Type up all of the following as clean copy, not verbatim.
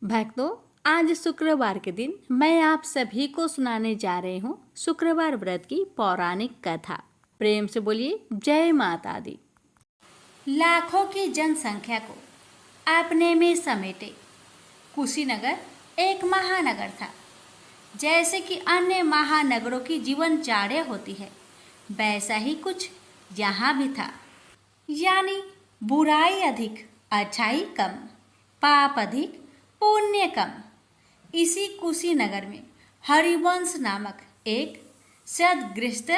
भक्तों, आज शुक्रवार के दिन मैं आप सभी को सुनाने जा रही हूँ शुक्रवार व्रत की पौराणिक कथा। प्रेम से बोलिए जय माता दी। लाखों की जनसंख्या को अपने में समेटे कुशीनगर एक महानगर था। जैसे कि अन्य महानगरों की जीवनचर्या होती है, वैसा ही कुछ यहाँ भी था। यानी बुराई अधिक, अच्छाई कम, पाप अधिक, पुण्य कम। इसी कुशीनगर में हरिवंश नामक एक सद्गृहस्थ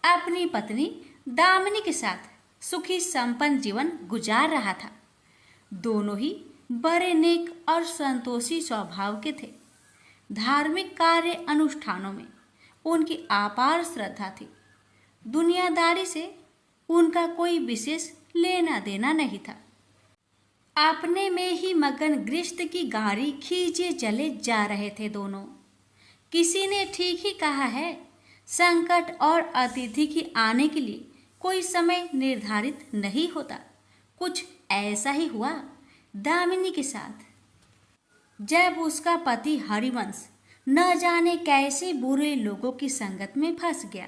अपनी पत्नी दामिनी के साथ सुखी संपन्न जीवन गुजार रहा था। दोनों ही बड़े नेक और संतोषी स्वभाव के थे। धार्मिक कार्य अनुष्ठानों में उनकी अपार श्रद्धा थी। दुनियादारी से उनका कोई विशेष लेना देना नहीं था। अपने में ही मगन गृहस्थ की गाड़ी खींचे चले जा रहे थे दोनों। किसी ने ठीक ही कहा है, संकट और अतिथि की आने के लिए कोई समय निर्धारित नहीं होता। कुछ ऐसा ही हुआ दामिनी के साथ। जब उसका पति हरिवंश न जाने कैसे बुरे लोगों की संगत में फंस गया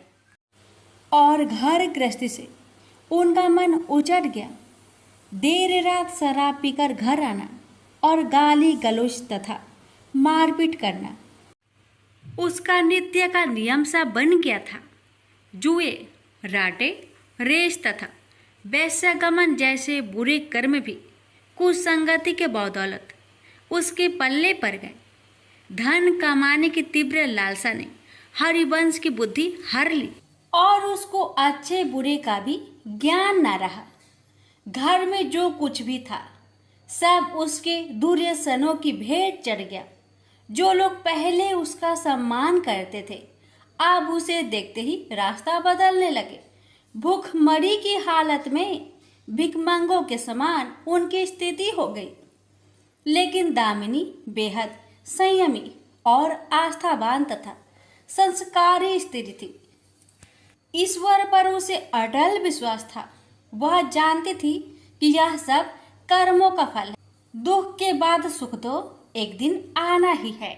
और घर गृहस्थी से उनका मन उचट गया। देर रात शराब पीकर घर आना और गाली गलौज तथा मारपीट करना उसका नित्य का नियम सा बन गया था। जुए, राटे, रेस तथा वैश्यगमन जैसे बुरे कर्म भी कुसंगति के बदौलत उसके पल्ले पड़ गए। धन कमाने की तीव्र लालसा ने हरिवंश की बुद्धि हर ली और उसको अच्छे बुरे का भी ज्ञान न रहा। घर में जो कुछ भी था सब उसके दुर्व्यसनों की भेंट चढ़ गया। जो लोग पहले उसका सम्मान करते थे अब उसे देखते ही रास्ता बदलने लगे। भूखमरी की हालत में भिखमंगों के समान उनकी स्थिति हो गई। लेकिन दामिनी बेहद संयमी और आस्थावान तथा संस्कारी स्त्री थी। ईश्वर पर उसे अटल विश्वास था। वह जानती थी कि यह सब कर्मों का फल है। दुख के बाद सुख तो एक दिन आना ही है।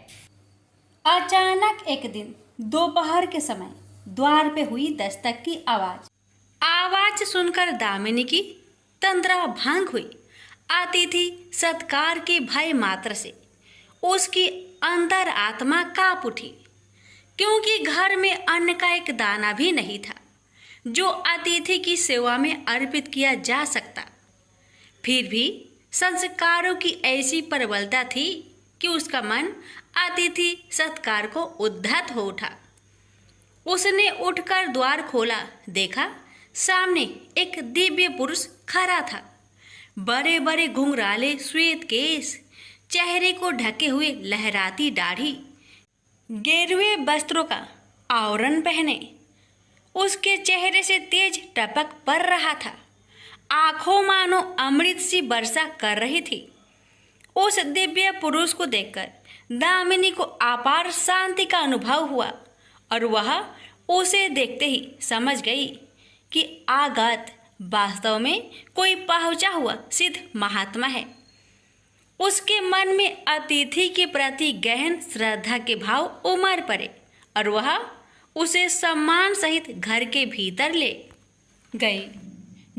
अचानक एक दिन दोपहर के समय द्वार पे हुई दस्तक की आवाज सुनकर दामिनी की तंद्रा भंग हुई। अतिथि सत्कार के भय मात्र से उसकी अंतर आत्मा कांप उठी, क्योंकि घर में अन्न का एक दाना भी नहीं था जो अतिथि की सेवा में अर्पित किया जा सकता। फिर भी संस्कारों की ऐसी प्रबलता थी कि उसका मन अतिथि सत्कार को उद्धत हो उठा। उसने उठकर द्वार खोला, देखा सामने एक दिव्य पुरुष खड़ा था। बड़े बड़े घुंघराले श्वेत केश, चेहरे को ढके हुए लहराती दाढ़ी, गेरुए वस्त्रों का आवरण पहने उसके चेहरे से तेज टपक पड़ रहा था। आंखों मानो अमृत सी वर्षा कर रही थी। उस दिव्य पुरुष को देखकर दामिनी को अपार शांति का अनुभव हुआ और वह उसे देखते ही समझ गई कि आगत वास्तव में कोई पहुंचा हुआ सिद्ध महात्मा है। उसके मन में अतिथि के प्रति गहन श्रद्धा के भाव उमड़ पड़े और वह उसे सम्मान सहित घर के भीतर ले गई।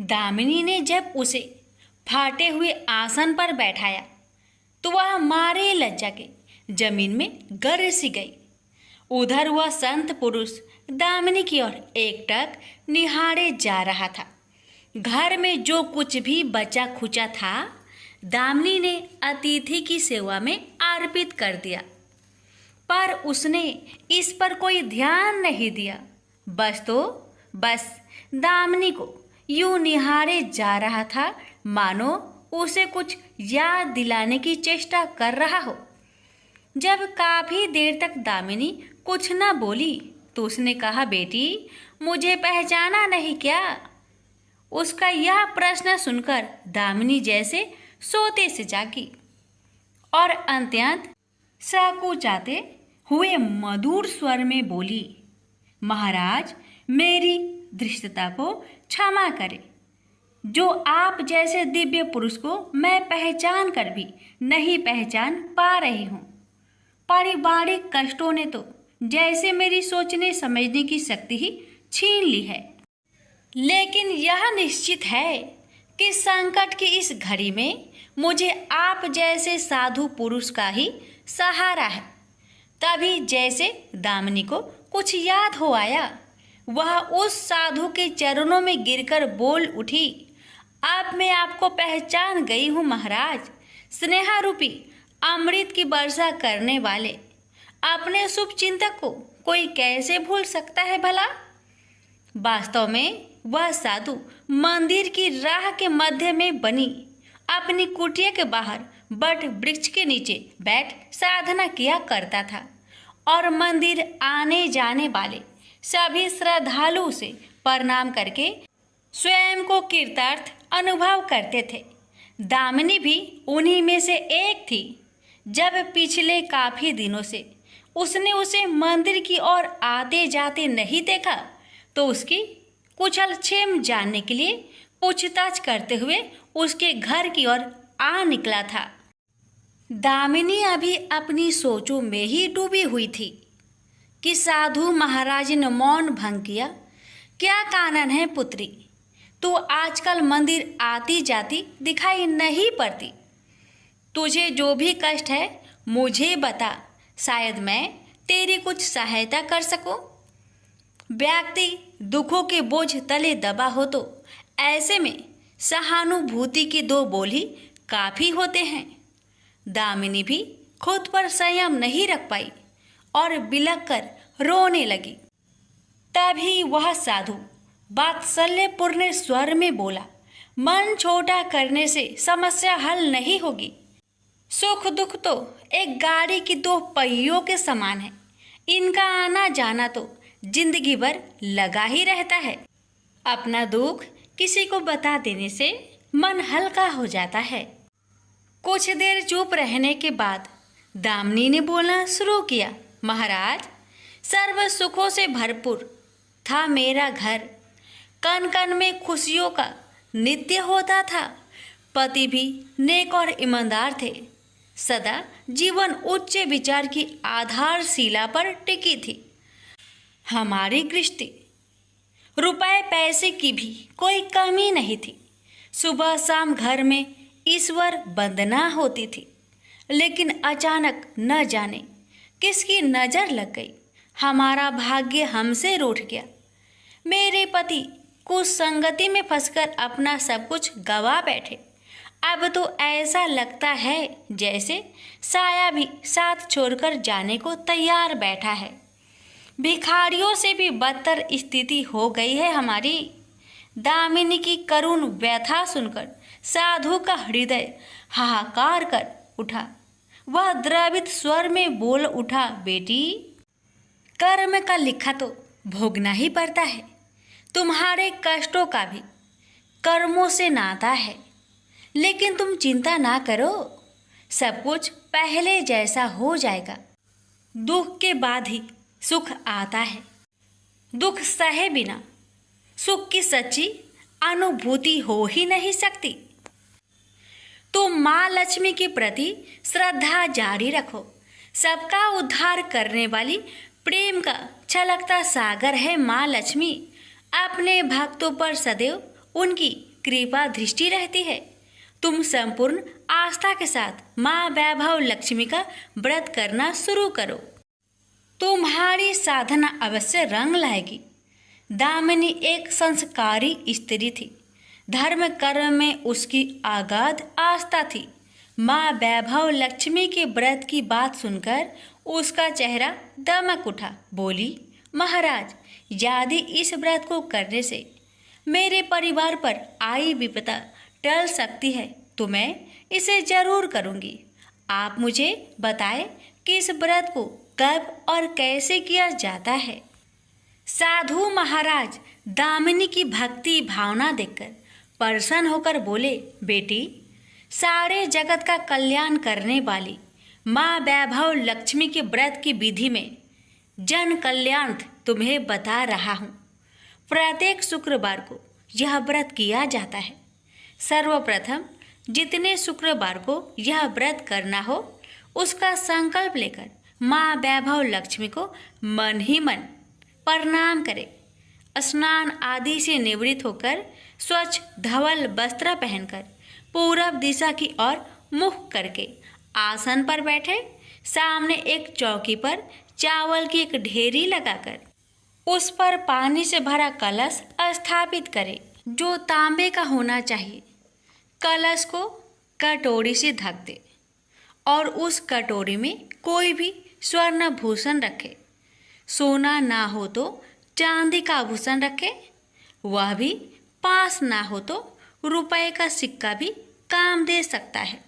दामिनी ने जब उसे फाटे हुए आसन पर बैठाया तो वह मारे लज्जा के जमीन में गिर सी गई। उधर वह संत पुरुष दामिनी की ओर एकटक निहारे जा रहा था। घर में जो कुछ भी बचा खुचा था दामिनी ने अतिथि की सेवा में अर्पित कर दिया, पर उसने इस पर कोई ध्यान नहीं दिया। बस दामिनी को यूं निहारे जा रहा था मानो उसे कुछ याद दिलाने की चेष्टा कर रहा हो। जब काफी देर तक दामिनी कुछ न बोली तो उसने कहा, बेटी मुझे पहचाना नहीं क्या? उसका यह प्रश्न सुनकर दामिनी जैसे सोते से जागी और अत्यंत संकुचाते हुए मधुर स्वर में बोली, महाराज मेरी धृष्टता को क्षमा करें। जो आप जैसे दिव्य पुरुष को मैं पहचान कर भी नहीं पहचान पा रही हूँ। पारिवारिक कष्टों ने तो जैसे मेरी सोचने समझने की शक्ति ही छीन ली है। लेकिन यह निश्चित है कि संकट की इस घड़ी में मुझे आप जैसे साधु पुरुष का ही सहारा है। तभी जैसे दामिनी को कुछ याद हो आया, वह उस साधु के चरणों में गिरकर बोल उठी, अब मैं आपको पहचान गई हूँ महाराज। स्नेहा रूपी अमृत की वर्षा करने वाले अपने शुभ चिंतक को कोई कैसे भूल सकता है भला। वास्तव में वह साधु मंदिर की राह के मध्य में बनी अपनी कुटिया के बाहर बट वृक्ष के नीचे बैठ साधना किया करता था और मंदिर आने जाने वाले सभी श्रद्धालु से प्रणाम करके स्वयं को कृतार्थ अनुभव करते थे। दामिनी भी उन्हीं में से एक थी। जब पिछले काफी दिनों से उसने उसे मंदिर की ओर आते जाते नहीं देखा तो उसकी कुशल क्षेम जानने के लिए पूछताछ करते हुए उसके घर की ओर आ निकला था। दामिनी अभी अपनी सोचों में ही डूबी हुई थी कि साधु महाराज ने मौन भंग किया। क्या कानन है पुत्री, तू आजकल मंदिर आती जाती दिखाई नहीं पड़ती। तुझे जो भी कष्ट है मुझे बता, शायद मैं तेरी कुछ सहायता कर सकूं। व्यक्ति दुखों के बोझ तले दबा हो तो ऐसे में सहानुभूति के दो बोल ही काफी होते हैं। दामिनी भी खुद पर संयम नहीं रख पाई और बिलख कर रोने लगी। तभी वह साधु वात्सल्यपूर्ण स्वर में बोला, मन छोटा करने से समस्या हल नहीं होगी। सुख दुख तो एक गाड़ी की दो पहियों के समान है, इनका आना जाना तो जिंदगी भर लगा ही रहता है। अपना दुख किसी को बता देने से मन हल्का हो जाता है। कुछ देर चुप रहने के बाद दामिनी ने बोलना शुरू किया, महाराज, सर्व सुखों से भरपूर था मेरा घर। कन कन में खुशियों का नित्य होता था। पति भी नेक और ईमानदार थे। सदा जीवन उच्च विचार की आधारशिला पर टिकी थी। हमारी गृहस्थी रुपए पैसे की भी कोई कमी नहीं थी। सुबह शाम घर में ईश्वर वंदना होती थी। लेकिन अचानक न जाने किसकी नज़र लग गई, हमारा भाग्य हमसे रूठ गया। मेरे पति कुछ संगति में फंसकर अपना सब कुछ गवा बैठे। अब तो ऐसा लगता है जैसे साया भी साथ छोड़कर जाने को तैयार बैठा है। भिखारियों से भी बदतर स्थिति हो गई है हमारी। दामिनी की करुण व्यथा सुनकर साधु का हृदय हाहाकार कर उठा। वह द्रवित स्वर में बोल उठा, बेटी, कर्म का लिखा तो भोगना ही पड़ता है। तुम्हारे कष्टों का भी कर्मों से नाता है। लेकिन तुम चिंता ना करो, सब कुछ पहले जैसा हो जाएगा। दुख के बाद ही सुख आता है। दुख सहे बिना सुख की सच्ची अनुभूति हो ही नहीं सकती। तुम माँ लक्ष्मी के प्रति श्रद्धा जारी रखो। सबका उद्धार करने वाली प्रेम का छलकता सागर है माँ लक्ष्मी। अपने भक्तों पर सदैव उनकी कृपा दृष्टि रहती है। तुम संपूर्ण आस्था के साथ माँ वैभव लक्ष्मी का व्रत करना शुरू करो। तुम्हारी साधना अवश्य रंग लाएगी। दामिनी एक संस्कारी स्त्री थी। धर्म कर्म में उसकी अगाध आस्था थी। माँ वैभव लक्ष्मी के व्रत की बात सुनकर उसका चेहरा दमक उठा। बोली, महाराज, यदि इस व्रत को करने से मेरे परिवार पर आई विपदा टल सकती है तो मैं इसे जरूर करूँगी। आप मुझे बताएं कि इस व्रत को कब और कैसे किया जाता है। साधु महाराज दामिनी की भक्ति भावना देखकर प्रसन्न होकर बोले, बेटी, सारे जगत का कल्याण करने वाली माँ वैभव लक्ष्मी के व्रत की विधि में जन कल्याण तुम्हें बता रहा हूँ। प्रत्येक शुक्रवार को यह व्रत किया जाता है। सर्वप्रथम जितने शुक्रवार को यह व्रत करना हो उसका संकल्प लेकर माँ वैभव लक्ष्मी को मन ही मन प्रणाम करें। स्नान आदि से निवृत्त होकर स्वच्छ धवल वस्त्र पहनकर पूरब दिशा की ओर मुख करके आसन पर बैठे। सामने एक चौकी पर चावल की एक ढेरी लगाकर उस पर पानी से भरा कलश स्थापित करें जो तांबे का होना चाहिए। कलश को कटोरी से ढक दे और उस कटोरी में कोई भी स्वर्ण भूषण रखे। सोना ना हो तो चांदी का आभूषण रखे, वह भी पास ना हो तो रुपए का सिक्का भी काम दे सकता है।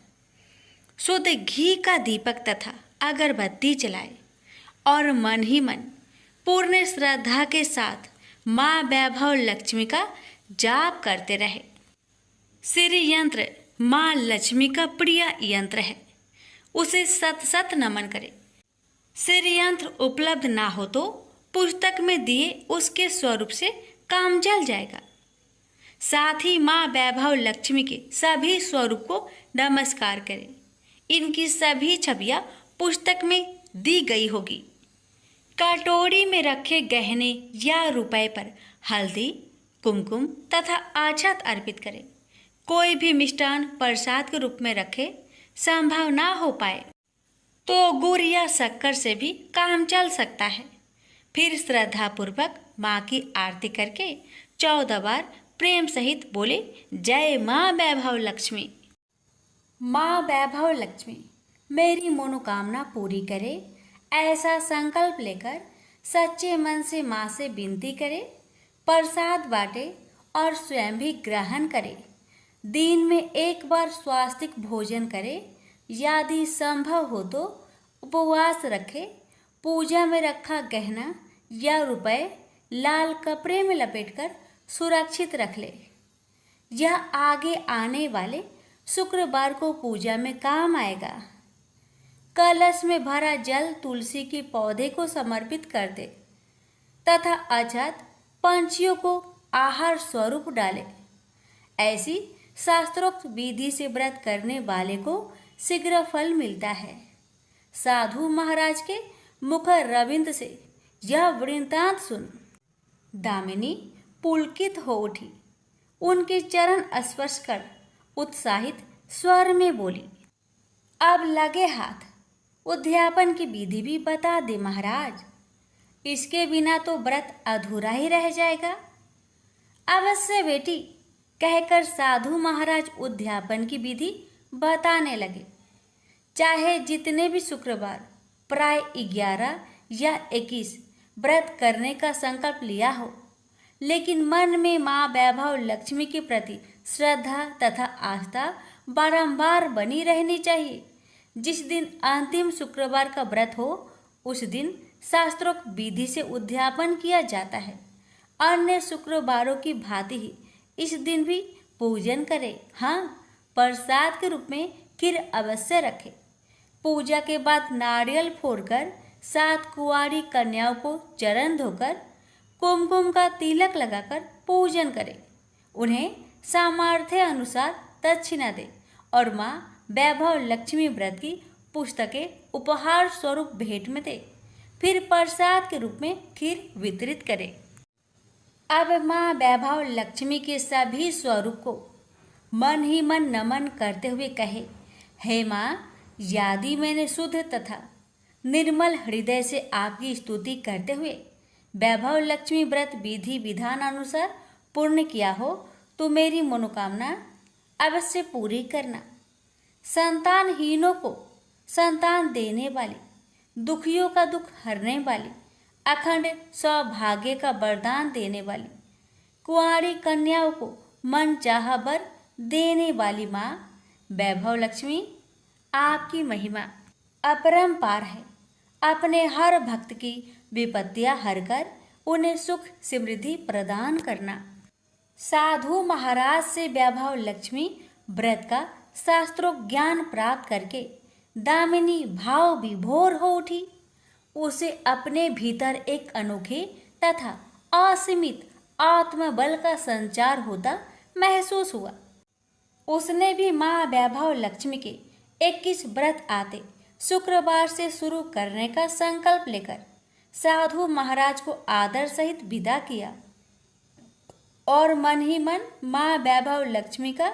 शुद्ध घी का दीपक तथा अगरबत्ती जलाए और मन ही मन पूर्ण श्रद्धा के साथ माँ वैभव लक्ष्मी का जाप करते रहे। श्री यंत्र माँ लक्ष्मी का प्रिय यंत्र है, उसे सत सत नमन करें। श्री यंत्र उपलब्ध ना हो तो पुस्तक में दिए उसके स्वरूप से काम चल जाएगा। साथ ही माँ वैभव लक्ष्मी के सभी स्वरूप को नमस्कार करें। इनकी सभी छवियां पुस्तक में दी गई होगी। कटोरी में रखे गहने या रुपए पर हल्दी, कुमकुम तथा अक्षत अर्पित करें। कोई भी मिष्टान प्रसाद के रूप में रखे संभव ना हो पाए तो गुड़ या शक्कर से भी काम चल सकता है। फिर श्रद्धापूर्वक माँ की आरती करके 14 बार प्रेम सहित बोले, जय माँ वैभव लक्ष्मी। माँ वैभव लक्ष्मी मेरी मनोकामना पूरी करे, ऐसा संकल्प लेकर सच्चे मन से माँ से विनती करे। प्रसाद बांटे और स्वयं भी ग्रहण करे। दिन में एक बार स्वास्तिक भोजन करे। यदि संभव हो तो उपवास रखे। पूजा में रखा गहना या रुपए लाल कपड़े में लपेटकर सुरक्षित रख ले। यह आगे आने वाले शुक्रवार को पूजा में काम आएगा। कलश में भरा जल तुलसी के पौधे को समर्पित कर दे तथा अक्षत पंछियों को आहार स्वरूप डाले। ऐसी शास्त्रोक्त विधि से व्रत करने वाले को शीघ्र फल मिलता है। साधु महाराज के मुख रविंद से यह वृत्तांत सुन दामिनी पुलकित हो उठी। उनके चरण स्पर्श कर उत्साहित स्वर में बोली, अब लगे हाथ उद्यापन की विधि भी बता दे महाराज। इसके बिना तो व्रत अधूरा ही रह जाएगा। अवश्य बेटी, कहकर साधु महाराज उद्यापन की विधि बताने लगे। चाहे जितने भी शुक्रवार प्राय 11 या 21 व्रत करने का संकल्प लिया हो, लेकिन मन में माँ वैभव लक्ष्मी के प्रति श्रद्धा तथा आस्था बारंबार बनी रहनी चाहिए। जिस दिन अंतिम शुक्रवार का व्रत हो उस दिन शास्त्रोक्त विधि से उद्यापन किया जाता है। अन्य शुक्रवारों की भांति ही इस दिन भी पूजन करें। हाँ, प्रसाद के रूप में खीर अवश्य रखें। पूजा के बाद नारियल फोड़कर 7 कुंवारी कन्याओं को चरण धोकर कुमकुम का तिलक लगाकर पूजन करें। उन्हें सामर्थ्य अनुसार दक्षिणा दें और माँ वैभव लक्ष्मी व्रत की पुस्तकें उपहार स्वरूप भेंट में दें। फिर प्रसाद के रूप में खीर वितरित करें। अब माँ वैभव लक्ष्मी के सभी स्वरूप को मन ही मन नमन करते हुए कहे, हे माँ, यदि मैंने शुद्ध तथा निर्मल हृदय से आपकी स्तुति करते हुए वैभव लक्ष्मी व्रत विधि विधान अनुसार पूर्ण किया हो तो मेरी मनोकामना अवश्य पूरी करना। संतानहीनों को संतान देने वाली, दुखियों का दुख हरने वाली, अखंड सौभाग्य का वरदान देने वाली, कुंवारी कन्याओं को मन चाहा वर देने वाली माँ वैभव लक्ष्मी, आपकी महिमा अपरंपार है। अपने हर भक्त की विपत्तियां हरकर उन्हें सुख समृद्धि प्रदान करना। साधु महाराज से वैभव लक्ष्मी व्रत का शास्त्रोक्त ज्ञान प्राप्त करके दामिनी भाव विभोर हो उठी। उसे अपने भीतर एक अनोखे तथा असीमित आत्मबल का संचार होता महसूस हुआ। उसने भी माँ वैभव लक्ष्मी के 21 व्रत आते शुक्रवार से शुरू करने का संकल्प लेकर साधु महाराज को आदर सहित विदा किया और मन ही मन माँ वैभव लक्ष्मी का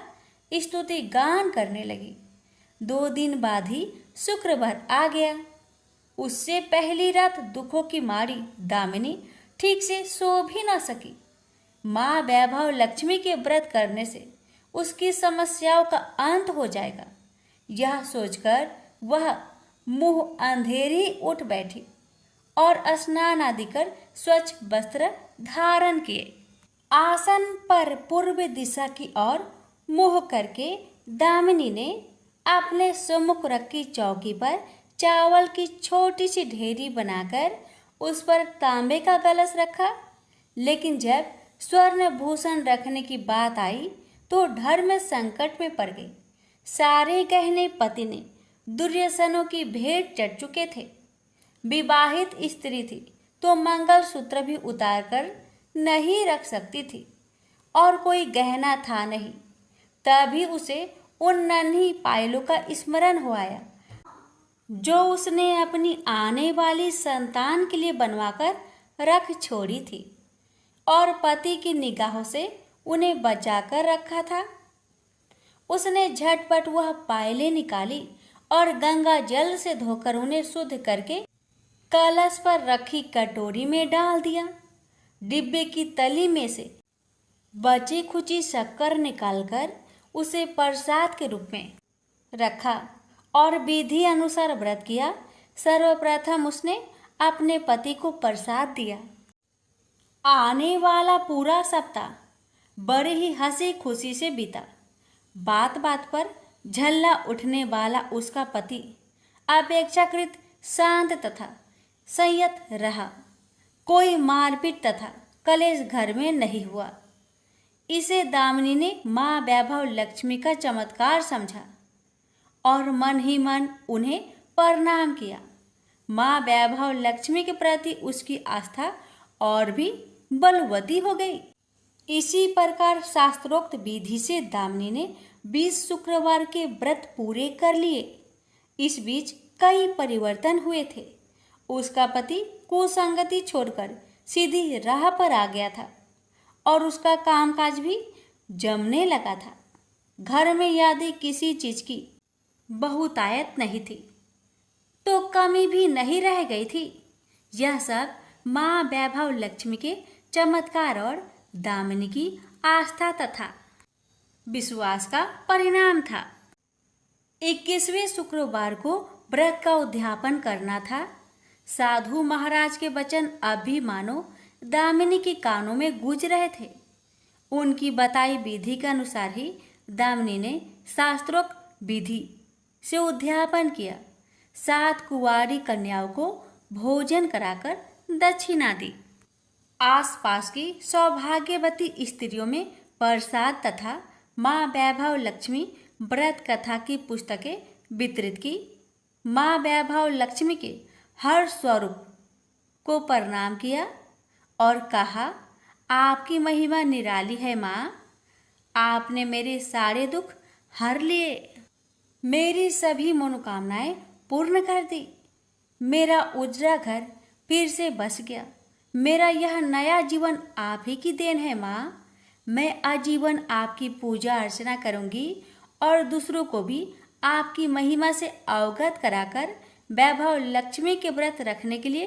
स्तुति गान करने लगी। 2 दिन बाद ही शुक्रवार आ गया। उससे पहली रात दुखों की मारी दामिनी ठीक से सो भी ना सकी। माँ वैभव लक्ष्मी के व्रत करने से उसकी समस्याओं का अंत हो जाएगा, यह सोचकर वह मुंह अंधेरी उठ बैठी और स्नान आदि कर स्वच्छ वस्त्र धारण किए। आसन पर पूर्व दिशा की ओर मुंह करके दामिनी ने अपने सम्मुख रखी चौकी पर चावल की छोटी सी ढेरी बनाकर उस पर तांबे का कलश रखा। लेकिन जब स्वर्ण भूषण रखने की बात आई तो धर्म संकट में पड़ गई। सारे गहने पति ने दुर्योधनों की भेंट चढ़ चुके थे। विवाहित स्त्री थी तो मंगलसूत्र भी उतार कर नहीं रख सकती थी और कोई गहना था नहीं। तभी उसे उन नन्ही पायलों का स्मरण हो आया जो उसने अपनी आने वाली संतान के लिए बनवाकर रख छोड़ी थी और पति की निगाहों से उन्हें बचाकर रखा था। उसने झटपट वह पायलें निकाली और गंगा जल से धोकर उन्हें शुद्ध करके कलश पर रखी कटोरी में डाल दिया। डिब्बे की तली में से बची खुची शक्कर निकालकर उसे प्रसाद के रूप में रखा और विधि अनुसार व्रत किया। सर्वप्रथम उसने अपने पति को प्रसाद दिया। आने वाला पूरा सप्ताह बड़े ही हंसी खुशी से बीता। बात बात पर झल्ला उठने वाला उसका पति अपेक्षाकृत शांत तथा संयत रहा। कोई मारपीट तथा कलेश घर में नहीं हुआ। इसे दामिनी ने माँ वैभव लक्ष्मी का चमत्कार समझा और मन ही मन उन्हें प्रणाम किया। माँ वैभव लक्ष्मी के प्रति उसकी आस्था और भी बलवती हो गई। इसी प्रकार शास्त्रोक्त विधि से दामिनी ने 20 शुक्रवार के व्रत पूरे कर लिए। इस बीच कई परिवर्तन हुए थे। उसका पति कुसंगति छोड़कर सीधी राह पर आ गया था और उसका कामकाज भी जमने लगा था। घर में यदि किसी चीज की बहुतायत नहीं थी तो कमी भी नहीं रह गई थी। यह सब माँ वैभव लक्ष्मी के चमत्कार और दामिनी की आस्था तथा विश्वास का परिणाम था। 21वें शुक्रवार को व्रत का उद्यापन करना था। साधु महाराज के वचन अब भी मानो दामिनी के कानों में गूंज रहे थे। उनकी बताई विधि के अनुसार ही दामिनी ने शास्त्रोक्त विधि से उद्यापन किया। 7 कुंवारी कन्याओं को भोजन कराकर दक्षिणा दी। आसपास की सौभाग्यवती स्त्रियों में प्रसाद तथा माँ वैभव लक्ष्मी व्रत कथा की पुस्तकें वितरित की। माँ वैभव लक्ष्मी के हर स्वरूप को प्रणाम किया और कहा, आपकी महिमा निराली है माँ। आपने मेरे सारे दुख हर लिए, मेरी सभी मनोकामनाएं पूर्ण कर दी। मेरा उजड़ा घर फिर से बस गया। मेरा यह नया जीवन आप ही की देन है माँ। मैं आजीवन आपकी पूजा अर्चना करूंगी और दूसरों को भी आपकी महिमा से अवगत कराकर वैभव लक्ष्मी के व्रत रखने के लिए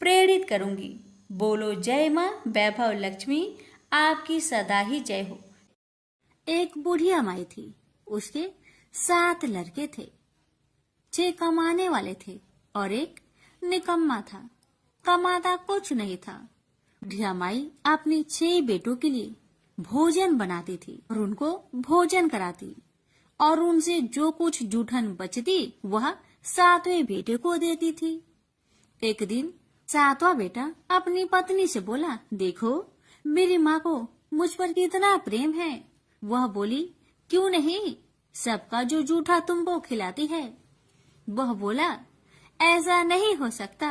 प्रेरित करूंगी। बोलो जय माँ वैभव लक्ष्मी, आपकी सदा ही जय हो। एक बुढ़िया माई थी। उसके 7 लड़के थे। 6 कमाने वाले थे और एक निकम्मा था, कमाता कुछ नहीं था। बुढ़िया माई अपनी 6 बेटों के लिए भोजन बनाती थी और उनको भोजन कराती और उनसे जो कुछ जूठन बचती वह 7वें बेटे को देती थी। एक दिन 7वां बेटा अपनी पत्नी से बोला, देखो मेरी माँ को मुझ पर कितना प्रेम है। वह बोली, क्यों नहीं, सबका जो जूठा तुमको खिलाती है। वह बोला, ऐसा नहीं हो सकता।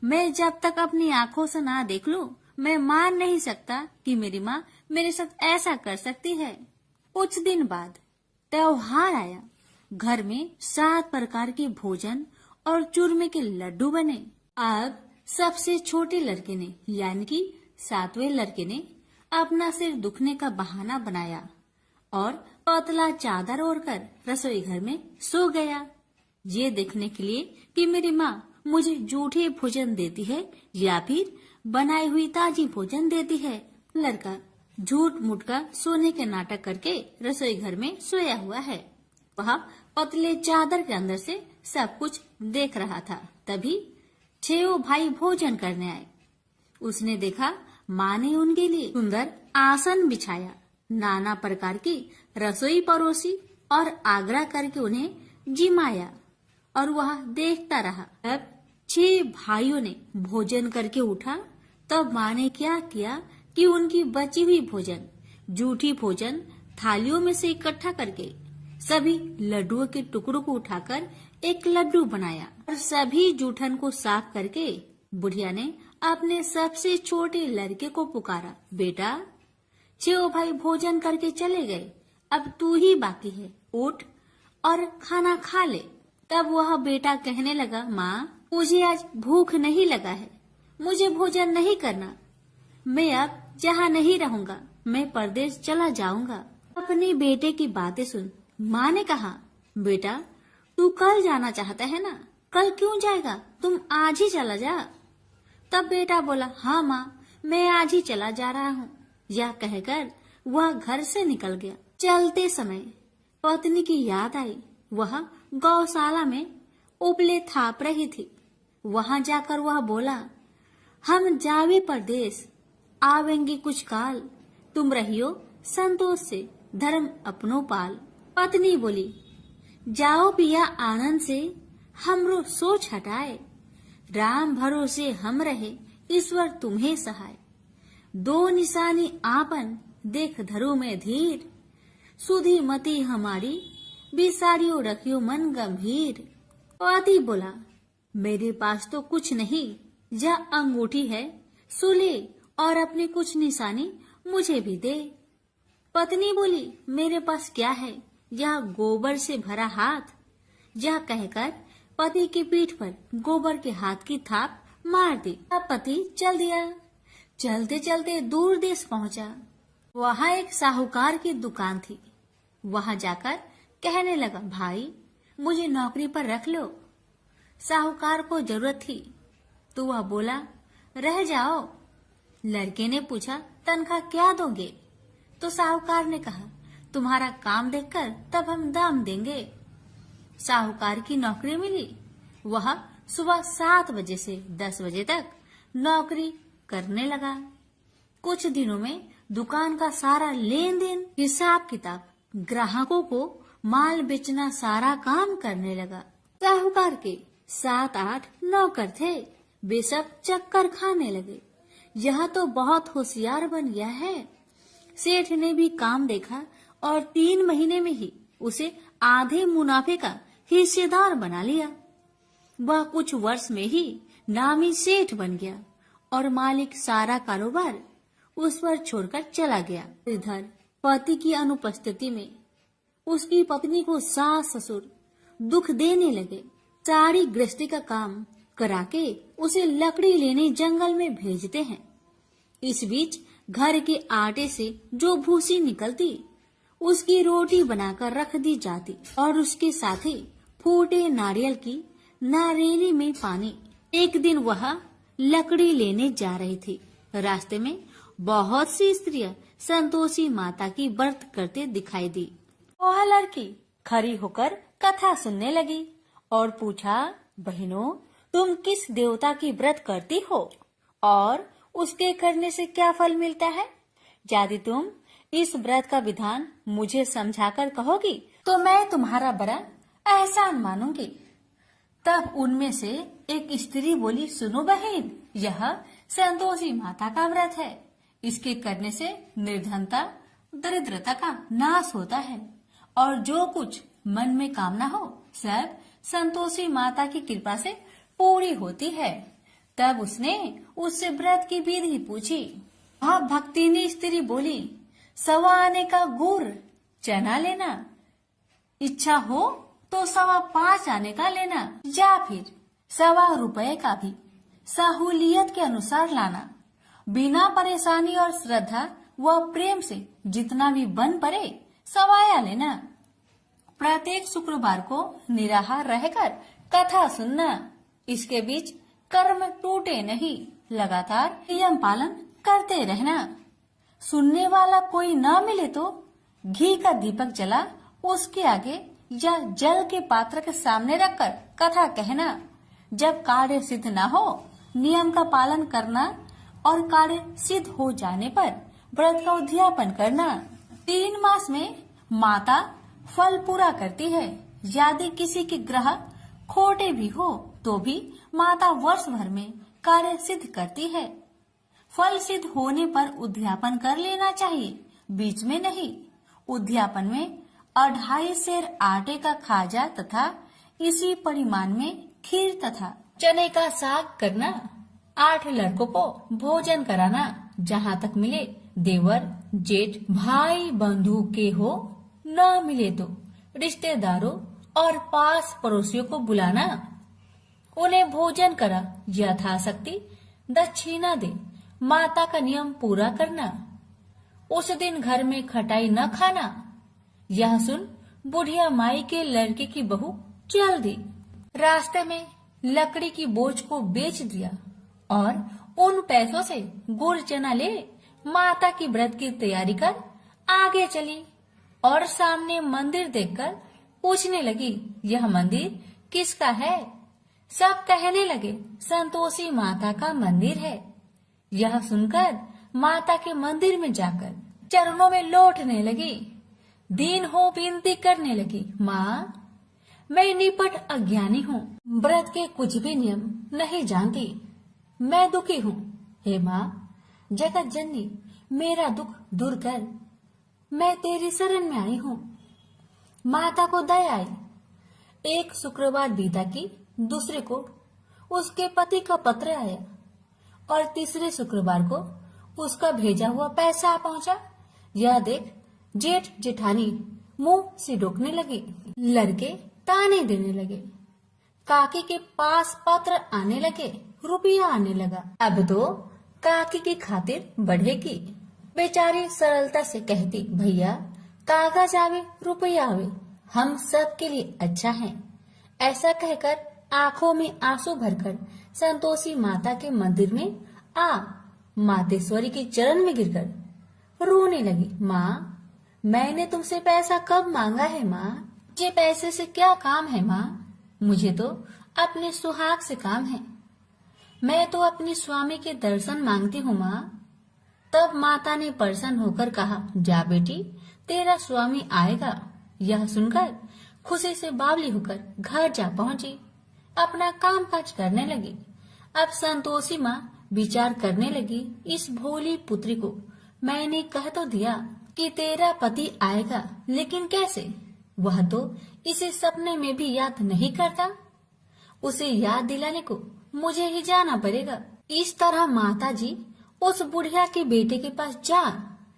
मैं जब तक अपनी आंखों से ना देख लूं, मैं मान नहीं सकता कि मेरी माँ मेरे साथ ऐसा कर सकती है। कुछ दिन बाद त्योहार आया। घर में 7 प्रकार के भोजन और चूरमे के लड्डू बने। अब सबसे छोटे लड़के ने यानी कि 7वें लड़के ने अपना सिर दुखने का बहाना बनाया और पतला चादर ओढ़कर रसोई घर में सो गया, ये देखने के लिए कि मेरी माँ मुझे जूठे भोजन देती है या फिर बनाई हुई ताजी भोजन देती है। लड़का झूठ मूठ का सोने के नाटक करके रसोई घर में सोया हुआ है। वह पतले चादर के अंदर से सब कुछ देख रहा था। तभी 6 भाई भोजन करने आए। उसने देखा माँ ने उनके लिए सुंदर आसन बिछाया, नाना प्रकार की रसोई परोसी और आग्रह करके उन्हें जिमाया और वह देखता रहा। अब 6 भाइयों ने भोजन करके उठा। तब माँ ने क्या किया कि उनकी बची हुई भोजन, जूठी भोजन थालियों में से इकट्ठा करके सभी लड्डुओं के टुकड़ों को उठाकर एक लड्डू बनाया और सभी जूठन को साफ करके बुढ़िया ने अपने सबसे छोटे लड़के को पुकारा, बेटा 6 भाई भोजन करके चले गए, अब तू ही बाकी है, उठ और खाना खा ले। तब वह बेटा कहने लगा, माँ मुझे आज भूख नहीं लगा है, मुझे भोजन नहीं करना, मैं अब जहाँ नहीं रहूंगा, मैं परदेश चला जाऊंगा। अपने बेटे की बातें सुन माँ ने कहा, बेटा तू कल जाना चाहता है ना, कल क्यों जाएगा, तुम आज ही चला जा। तब बेटा बोला, हाँ माँ मैं आज ही चला जा रहा हूँ। यह कहकर वह घर से निकल गया। चलते समय पत्नी की याद आई। वह गौशाला में उपले थाप रही थी। वहां जाकर वह बोला, हम जावे परदेश, आवेंगे कुछ काल, तुम रहियो संतोष से, धर्म अपनो पाल। पत्नी बोली, जाओ पिया आनंद से, हमरो सोच हटाए, राम भरोसे हम रहे, ईश्वर तुम्हें सहाय। 2 निशानी आपन, देख धरो में धीर, सुधी मती हमारी, बिसारियो रखियो मन गंभीर। पति बोला, मेरे पास तो कुछ नहीं, यह अंगूठी है, सुले और अपनी कुछ निशानी मुझे भी दे। पत्नी बोली, मेरे पास क्या है, यह गोबर से भरा हाथ। यह कहकर पति की पीठ पर गोबर के हाथ की थाप मार दी। अब पति चल दिया। चलते चलते दूर देश पहुंचा। वहां एक साहूकार की दुकान थी। वहां जाकर कहने लगा, भाई मुझे नौकरी पर रख लो। साहूकार को जरूरत थी तो वह बोला, रह जाओ। लड़के ने पूछा, तनख्वाह क्या दोगे? तो साहूकार ने कहा, तुम्हारा काम देखकर तब हम दाम देंगे। साहूकार की नौकरी मिली। वह सुबह 7 बजे से 10 बजे तक नौकरी करने लगा। कुछ दिनों में दुकान का सारा लेन देन, हिसाब किताब, ग्राहकों को माल बेचना, सारा काम करने लगा। साहूकार के 7-8 नौकर थे। वे सब चक्कर खाने लगे। यह तो बहुत होशियार बन गया है। सेठ ने भी काम देखा और 3 महीने में ही उसे आधे मुनाफे का हिस्सेदार बना लिया। वह कुछ वर्ष में ही नामी सेठ बन गया और मालिक सारा कारोबार उस पर छोड़कर चला गया। इधर पति की अनुपस्थिति में उसकी पत्नी को सास ससुर दुख देने लगे। सारी गृहस्थी का काम करा के उसे लकड़ी लेने जंगल में भेजते हैं। इस बीच घर के आटे से जो भूसी निकलती उसकी रोटी बनाकर रख दी जाती और उसके साथ ही फूटे नारियल की नारेली में पानी। एक दिन वह लकड़ी लेने जा रही थी। रास्ते में बहुत सी स्त्रियां संतोषी माता की व्रत करते दिखाई दी। वह लड़की खड़ी होकर कथा सुनने लगी और पूछा, बहनों तुम किस देवता की व्रत करती हो और उसके करने से क्या फल मिलता है? यदि तुम इस व्रत का विधान मुझे समझाकर कहोगी तो मैं तुम्हारा बड़ा एहसान मानूंगी। तब उनमें से एक स्त्री बोली, सुनो बहन, यह संतोषी माता का व्रत है। इसके करने से निर्धनता, दरिद्रता का नाश होता है और जो कुछ मन में कामना हो सब संतोषी माता की कृपा से पूरी होती है। तब उसने उससे व्रत की विधि पूछी। वह भक्तिनी स्त्री बोली, 1.25 आने का गुड़, चना लेना, इच्छा हो तो 5.25 आने का लेना या फिर 1.25 रुपए का भी सहूलियत के अनुसार लाना। बिना परेशानी और श्रद्धा व प्रेम से जितना भी बन पड़े सवाया लेना। प्रत्येक शुक्रवार को निराहार रहकर कथा सुनना। इसके बीच कर्म टूटे नहीं, लगातार नियम पालन करते रहना। सुनने वाला कोई न मिले तो घी का दीपक जला उसके आगे या जल के पात्र के सामने रखकर कथा कहना। जब कार्य सिद्ध न हो नियम का पालन करना और कार्य सिद्ध हो जाने पर व्रत का उद्यापन करना। 3 मास में माता फल पूरा करती है। यदि किसी के ग्रह खोटे भी हो तो भी माता वर्ष भर में कार्य सिद्ध करती है। फल सिद्ध होने पर उद्यापन कर लेना चाहिए, बीच में नहीं। उद्यापन में 2.5 सेर आटे का खाजा तथा इसी परिमाण में खीर तथा चने का साग करना। 8 लड़कों को भोजन कराना। जहाँ तक मिले देवर जेठ भाई बंधु के हो, न मिले तो रिश्तेदारों और पास पड़ोसियों को बुलाना। उन्हें भोजन करा यथाशक्ति दक्षिणा दे। माता का नियम पूरा करना। उस दिन घर में खटाई न खाना। यह सुन बुढ़िया माई के लड़के की बहू चल दी। रास्ते में लकड़ी की बोझ को बेच दिया और उन पैसों से गुड़ चना ले माता की व्रत की तैयारी कर आगे चली और सामने मंदिर देखकर पूछने लगी, यह मंदिर किसका है? सब कहने लगे, संतोषी माता का मंदिर है। यह सुनकर माता के मंदिर में जाकर चरणों में लौटने लगी। दीन हो विनती करने लगी, माँ मैं निपट अज्ञानी हूँ, व्रत के कुछ भी नियम नहीं जानती, मैं दुखी हूँ। हे माँ जगत जननी मेरा दुख दूर कर, मैं तेरी शरण में आई हूँ। माता को दया आई। एक शुक्रवार बीता की, दूसरे को उसके पति का पत्र आया और तीसरे शुक्रवार को उसका भेजा हुआ पैसा पहुंचा। यह देख जेठ जेठानी मुंह से रोकने लगी। लड़के ताने देने लगे। काकी के पास पत्र आने लगे, रुपया आने लगा। अब तो काकी की खातिर बढ़ेगी। बेचारी सरलता से कहती, भैया कागज आवे रुपया आवे, हम सब के लिए अच्छा है। ऐसा कहकर आंखों में आंसू भरकर संतोषी माता के मंदिर में आ मातेश्वरी के चरण में गिरकर रोने लगी। माँ मैंने तुमसे पैसा कब मांगा है माँ? मुझे पैसे से क्या काम है माँ? मुझे तो अपने सुहाग से काम है। मैं तो अपने स्वामी के दर्शन मांगती हूँ माँ। तब माता ने प्रसन्न होकर कहा, जा बेटी तेरा स्वामी आएगा। यह सुनकर खुशी से बावली होकर घर जा पहुंची, अपना काम काज करने लगी। अब संतोषी माँ विचार करने लगी, इस भोली पुत्री को मैंने कह तो दिया कि तेरा पति आएगा, लेकिन कैसे? वह तो इसे सपने में भी याद नहीं करता। उसे याद दिलाने को मुझे ही जाना पड़ेगा। इस तरह माता जी उस बुढ़िया के बेटे के पास जा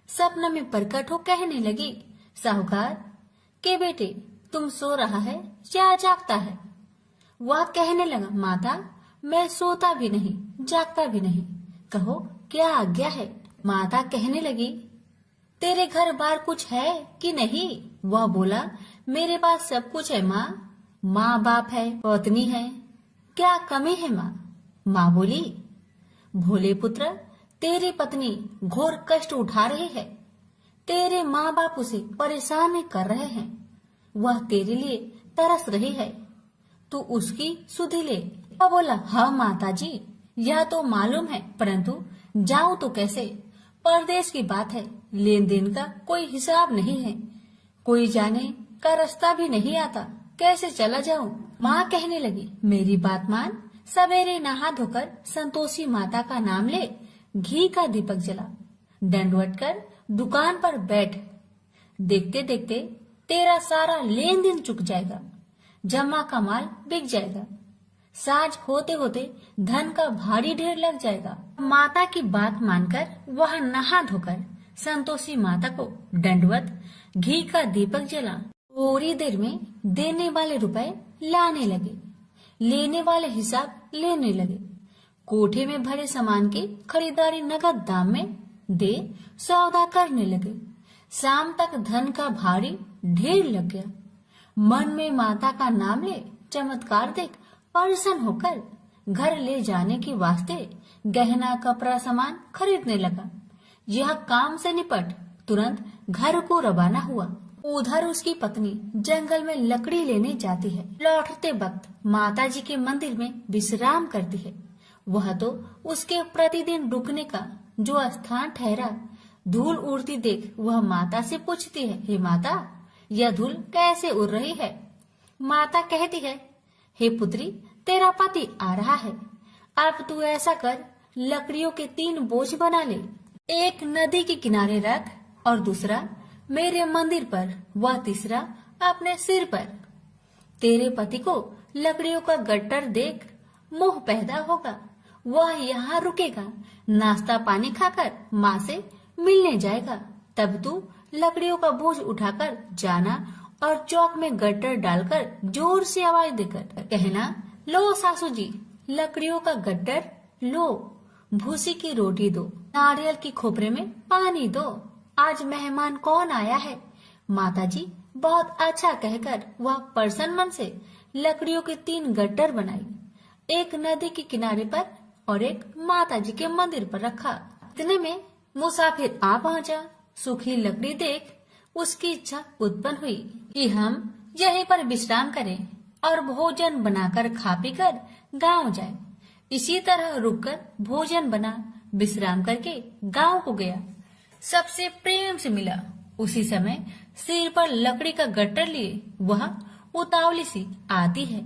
सपने में प्रकट हो कहने लगी, साहूकार के बेटे तुम सो रहा है या जागता है? वह कहने लगा, माता मैं सोता भी नहीं जागता भी नहीं, कहो क्या आज्ञा है? माता कहने लगी, तेरे घर बार कुछ है कि नहीं? वह बोला, मेरे पास सब कुछ है माँ। माँ बाप है, पत्नी है, क्या कमी है माँ? माँ बोली, भोले पुत्र तेरी पत्नी घोर कष्ट उठा रही है, तेरे माँ बाप उसे परेशान कर रहे हैं, वह तेरे लिए तरस रही है, तू उसकी सुधि ले। वह बोला, हाँ माता जी यह तो मालूम है, परंतु जाऊं तो कैसे? परदेश की बात है, लेन देन का कोई हिसाब नहीं है, कोई जाने का रास्ता भी नहीं आता, कैसे चला जाऊं? माँ कहने लगी, मेरी बात मान, सवेरे नहा धोकर संतोषी माता का नाम ले, घी का दीपक जला, दंडवत कर दुकान पर बैठ। देखते देखते तेरा सारा लेन देन चुक जाएगा, जमा का माल बिक जाएगा, साज होते होते धन का भारी ढेर लग जाएगा। माता की बात मानकर वह नहा धोकर संतोषी माता को दंडवत घी का दीपक जला थोड़ी देर में देने वाले रुपए लाने लगे, लेने वाले हिसाब लेने लगे। कोठे में भरे सामान की खरीदारी नगद दाम में दे सौदा करने लगे। शाम तक धन का भारी ढेर लग गया। मन में माता का नाम ले चमत्कार देख प्रसन्न होकर घर ले जाने के वास्ते गहना कपड़ा सामान खरीदने लगा। यह काम से निपट तुरंत घर को रवाना हुआ। उधर उसकी पत्नी जंगल में लकड़ी लेने जाती है। लौटते वक्त माता जी के मंदिर में विश्राम करती है। वह तो उसके प्रतिदिन रुकने का जो स्थान ठहरा। धूल उड़ती देख वह माता से पूछती है, हे माता, यह धूल कैसे उड़ रही है? माता कहती है, हे पुत्री, तेरा पति आ रहा है। अब तू ऐसा कर, लकड़ियों के 3 बोझ बना ले। एक नदी के किनारे रख और दूसरा मेरे मंदिर पर, वह तीसरा अपने सिर पर। तेरे पति को लकड़ियों का गट्टर देख मोह पैदा होगा। वह यहाँ रुकेगा, नाश्ता पानी खाकर माँ से मिलने जाएगा। तब तू लकड़ियों का बोझ उठाकर जाना और चौक में गट्टर डालकर जोर से आवाज देकर कहना, लो सासू जी, लकड़ियों का गट्टर लो, भूसी की रोटी दो, नारियल की खोपरे में पानी दो। आज मेहमान कौन आया है? माता जी बहुत अच्छा कहकर वह प्रसन्न मन से लकड़ियों के 3 गट्टर बनाई। एक नदी के किनारे पर और एक माता जी के मंदिर पर रखा। इतने में मुसाफिर आ पहुंचा। सूखी लकड़ी देख उसकी इच्छा उत्पन्न हुई कि हम यहीं पर विश्राम करें और भोजन बनाकर खा पी कर गाँव जाए। इसी तरह रुककर भोजन बना, विश्राम करके गाँव को गया। सबसे प्रेम से मिला। उसी समय सिर पर लकड़ी का गट्टर लिए वह उतावली सी आती है।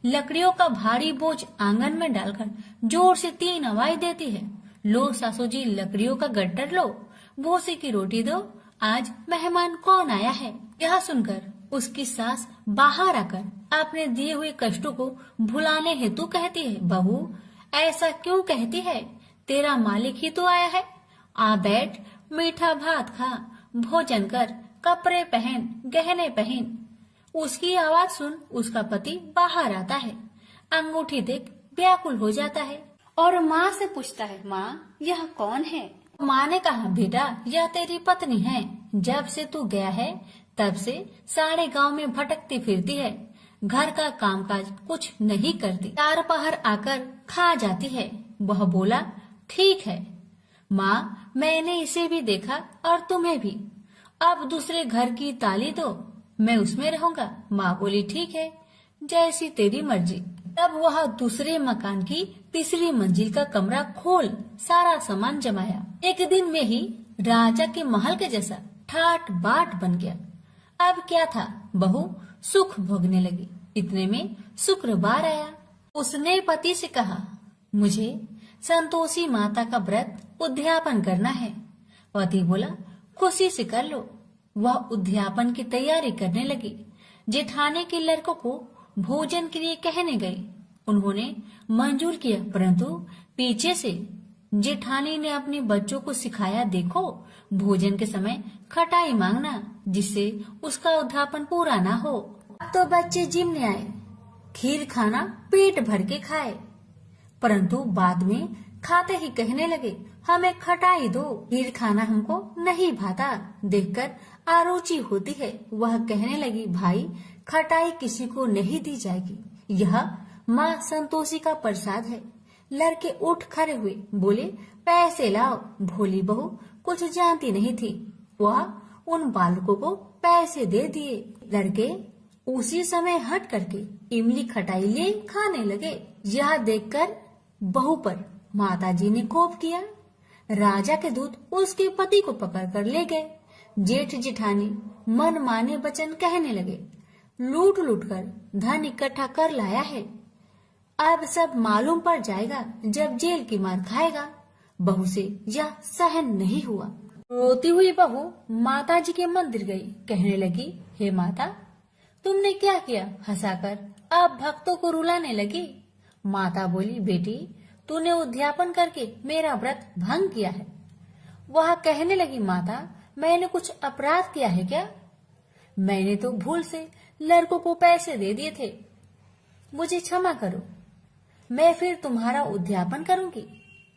लकड़ियों का भारी बोझ आंगन में डालकर जोर से 3 आवाज देती है, लो सासू जी, लकड़ियों का गट्टर लो, भूसी की रोटी दो, आज मेहमान कौन आया है। यह सुनकर उसकी सास बाहर आकर अपने दिए हुए कष्टों को भुलाने हेतु कहती है, बहू ऐसा क्यों कहती है? तेरा मालिक ही तो आया है। आ बैठ, मीठा भात खा, भोजन कर, कपड़े पहन, गहने पहन। उसकी आवाज सुन उसका पति बाहर आता है। अंगूठी देख व्याकुल हो जाता है और माँ से पूछता है, माँ यह कौन है? माँ ने कहा, बेटा यह तेरी पत्नी है। जब से तू गया है तब से सारे गांव में भटकती फिरती है। घर का कामकाज कुछ नहीं करती, 4 पहर आकर खा जाती है। वह बोला, ठीक है माँ, मैंने इसे भी देखा और तुम्हें भी। अब दूसरे घर की ताली दो, मैं उसमें रहूंगा। माँ बोली, ठीक है, जैसी तेरी मर्जी। तब वह दूसरे मकान की 3री मंजिल का कमरा खोल सारा सामान जमाया। एक दिन में ही राजा के महल के जैसा ठाट बाट बन गया। अब क्या था, बहू सुख भोगने लगी। इतने में शुक्रवार आया। उसने पति से कहा, मुझे संतोषी माता का व्रत उद्यापन करना है। पति बोला, खुशी से कर लो। वह उद्यापन की तैयारी करने लगी। जेठानी के लड़कों को भोजन के लिए कहने गई। उन्होंने मंजूर किया, परंतु पीछे से जेठानी ने अपने बच्चों को सिखाया, देखो भोजन के समय खटाई मांगना, जिससे उसका उद्यापन पूरा ना हो। अब तो बच्चे जिमने आए, खीर खाना पेट भर के खाए, परंतु बाद में खाते ही कहने लगे, हमें खटाई दो, खीर खाना हमको नहीं भाता। देखकर आरुचि होती है। वह कहने लगी, भाई खटाई किसी को नहीं दी जाएगी, यह माँ संतोषी का प्रसाद है। लड़के उठ खड़े हुए, बोले, पैसे लाओ। भोली बहू कुछ जानती नहीं थी। वह उन बालकों को पैसे दे दिए। लड़के उसी समय हट करके इमली खटाई लिए खाने लगे। यह देखकर बहू पर माताजी ने कोप किया। राजा के दूत उसके पति को पकड़कर ले गए। जेठ जेठानी मन माने वचन कहने लगे, लूट लूट कर धन इकट्ठा कर लाया है, अब सब मालूम पड़ जाएगा जब जेल की मार खाएगा। बहू से यह सहन नहीं हुआ। रोती हुई बहू माता जी के मंदिर गई। कहने लगी, हे माता, तुमने क्या किया? हंसाकर अब भक्तों को रुलाने लगी। माता बोली, बेटी तूने उद्यापन करके मेरा व्रत भंग किया है। वह कहने लगी, माता मैंने कुछ अपराध किया है क्या? मैंने तो भूल से लड़कों को पैसे दे दिए थे, मुझे क्षमा करो, मैं फिर तुम्हारा उद्यापन करूंगी।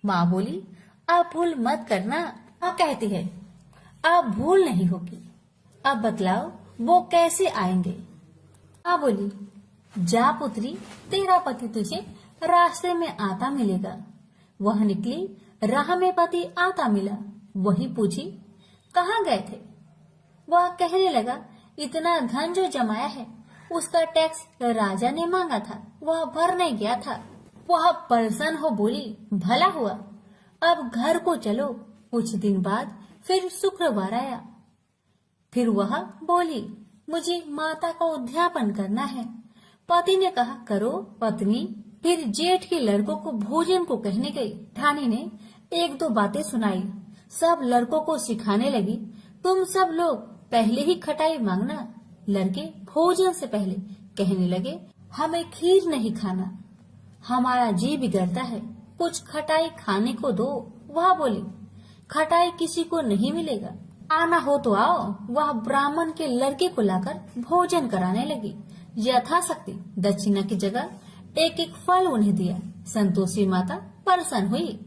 माँ बोली, अब भूल मत करना। माँ कहती है, अब भूल नहीं होगी, अब बतलाओ वो कैसे आएंगे। माँ बोली, जा पुत्री, तेरा पति तुझे रास्ते में आता मिलेगा। वह निकली, राह में पति आता मिला। वही पूछी, कहाँ गए थे? वह कहने लगा, इतना धन जो जमाया है उसका टैक्स राजा ने मांगा था, वह भरने गया था। वह प्रसन्न हो बोली, भला हुआ, अब घर को चलो। कुछ दिन बाद फिर शुक्रवार आया। फिर वह बोली, मुझे माता का उद्यापन करना है। पति ने कहा, करो पत्नी। फिर जेठ के लड़कों को भोजन को कहने गई। ठानी ने एक दो बातें सुनाई, सब लड़कों को सिखाने लगी, तुम सब लोग पहले ही खटाई मांगना। लड़के भोजन से पहले कहने लगे, हमें खीर नहीं खाना, हमारा जी बिगड़ता है, कुछ खटाई खाने को दो। वह बोली, खटाई किसी को नहीं मिलेगा, आना हो तो आओ। वह ब्राह्मण के लड़के को लाकर भोजन कराने लगी। यथाशक्ति दक्षिणा की जगह एक एक फल उन्हें दिया। संतोषी माता प्रसन्न हुई।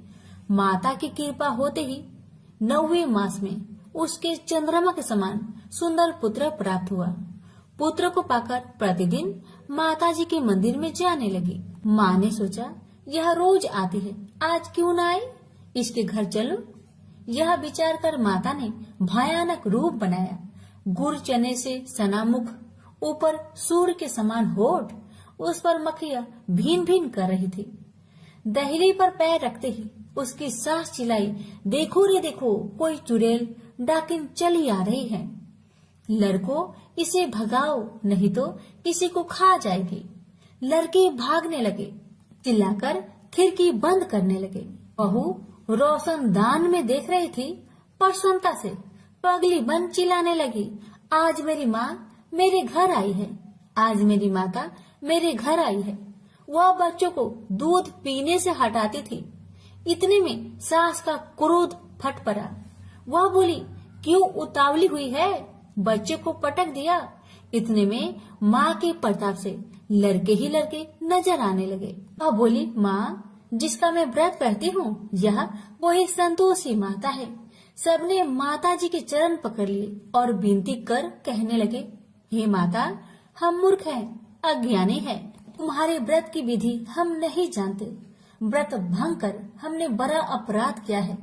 माता की कृपा होते ही 9वें मास में उसके चंद्रमा के समान सुंदर पुत्र प्राप्त हुआ। पुत्र को पाकर प्रतिदिन माता जी के मंदिर में जाने लगी। माँ ने सोचा, यह रोज आती है, आज क्यों न आई, इसके घर चलो। यह विचार कर माता ने भयानक रूप बनाया। गुड़ चने से सना मुख, ऊपर सूर्य के समान होठ, उस पर मक्खियां भीन भीन कर रही थी। दहली पर पैर रखते ही उसकी सास चिल्लाई, देखो रे देखो, कोई चुड़ैल डाकिन चली आ रही है। लड़कों, इसे भगाओ, नहीं तो किसी को खा जाएगी। लड़के भागने लगे, चिल्लाकर खिड़की बंद करने लगे। बहू रोशन दान में देख रही थी, प्रसन्नता से पगली बन चिल्लाने लगी, आज मेरी माँ मेरे घर आई है, आज मेरी माता मेरे घर आई है। वह बच्चों को दूध पीने से हटाती थी। इतने में सास का क्रोध फट पड़ा। वह बोली, क्यों उतावली हुई है, बच्चे को पटक दिया। इतने में माँ के प्रताप से लड़के ही लड़के नजर आने लगे। वह बोली, माँ, जिसका मैं व्रत करती हूँ, यह वही संतोषी माता है। सबने माता जी के चरण पकड़ लिए और विनती कर कहने लगे, हे माता, हम मूर्ख हैं, अज्ञानी हैं, तुम्हारे व्रत की विधि हम नहीं जानते, व्रत भंग कर हमने बड़ा अपराध किया है।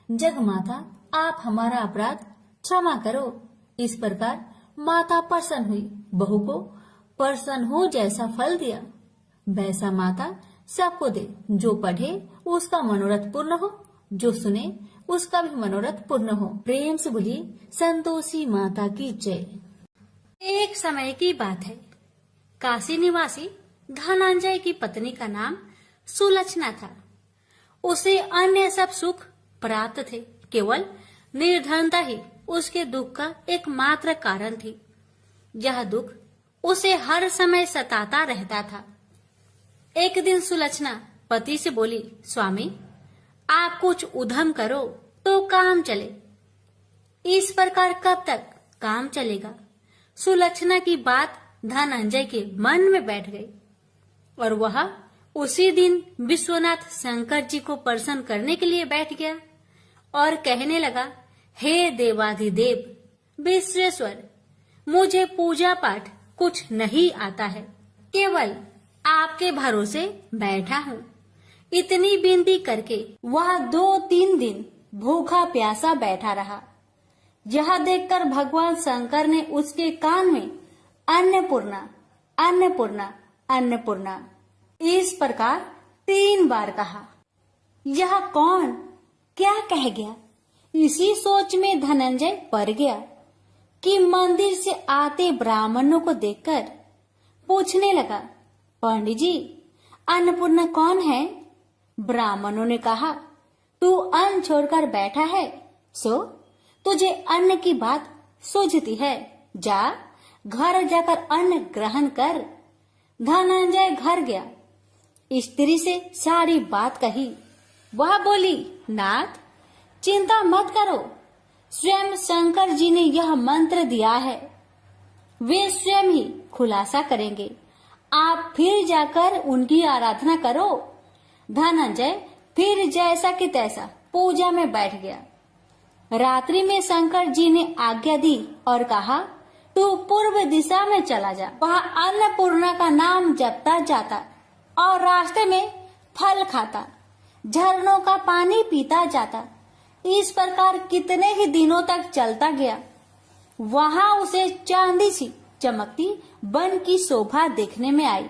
जग माता, आप हमारा अपराध क्षमा करो। इस प्रकार माता प्रसन्न हुई। बहू को प्रसन्न हो जैसा फल दिया, वैसा माता सबको दे। जो पढ़े उसका मनोरथ पूर्ण हो, जो सुने उसका भी मनोरथ पूर्ण हो। प्रेम से बोलिए, संतोषी माता की जय। एक समय की बात है, काशी निवासी धनंजय की पत्नी का नाम सुलक्षणा था। उसे अन्य सब सुख प्राप्त थे, केवल निर्धनता ही उसके दुख का एकमात्र कारण थी। यह दुख उसे हर समय सताता रहता था। एक दिन सुलक्षणा पति से बोली, स्वामी, आप कुछ उद्यम करो तो काम चले। इस प्रकार कब तक काम चलेगा? सुलक्षणा की बात धनंजय के मन में बैठ गई और वह उसी दिन विश्वनाथ शंकर जी को प्रसन्न करने के लिए बैठ गया और कहने लगा, हे देवाधिदेव विश्वेश्वर, मुझे पूजा पाठ कुछ नहीं आता है, केवल आपके भरोसे बैठा हूँ। इतनी विनती करके वह 2-3 दिन भूखा प्यासा बैठा रहा। यह देखकर भगवान शंकर ने उसके कान में अन्नपूर्णा अन्नपूर्णा अन्नपूर्णा इस प्रकार 3 बार कहा। यह कौन क्या कह गया? इसी सोच में धनंजय पड़ गया कि मंदिर से आते ब्राह्मणों को देखकर पूछने लगा, पंडित जी, अन्नपूर्णा कौन है? ब्राह्मणों ने कहा, तू अन्न छोड़कर बैठा है, सो तुझे अन्न की बात सूझती है, जा घर जाकर अन्न ग्रहण कर। धनंजय घर गया, स्त्री से सारी बात कही। वह बोली, नाथ, चिंता मत करो, स्वयं शंकर जी ने यह मंत्र दिया है, वे स्वयं ही खुलासा करेंगे। आप फिर जाकर उनकी आराधना करो। धनंजय फिर जैसा कि तैसा पूजा में बैठ गया। रात्रि में शंकर जी ने आज्ञा दी और कहा, तू पूर्व दिशा में चला जा। वहाँ अन्नपूर्णा का नाम जपता जाता और रास्ते में फल खाता, झरनों का पानी पीता जाता। इस प्रकार कितने ही दिनों तक चलता गया। वहाँ उसे चांदी सी चमकती वन की शोभा देखने में आई।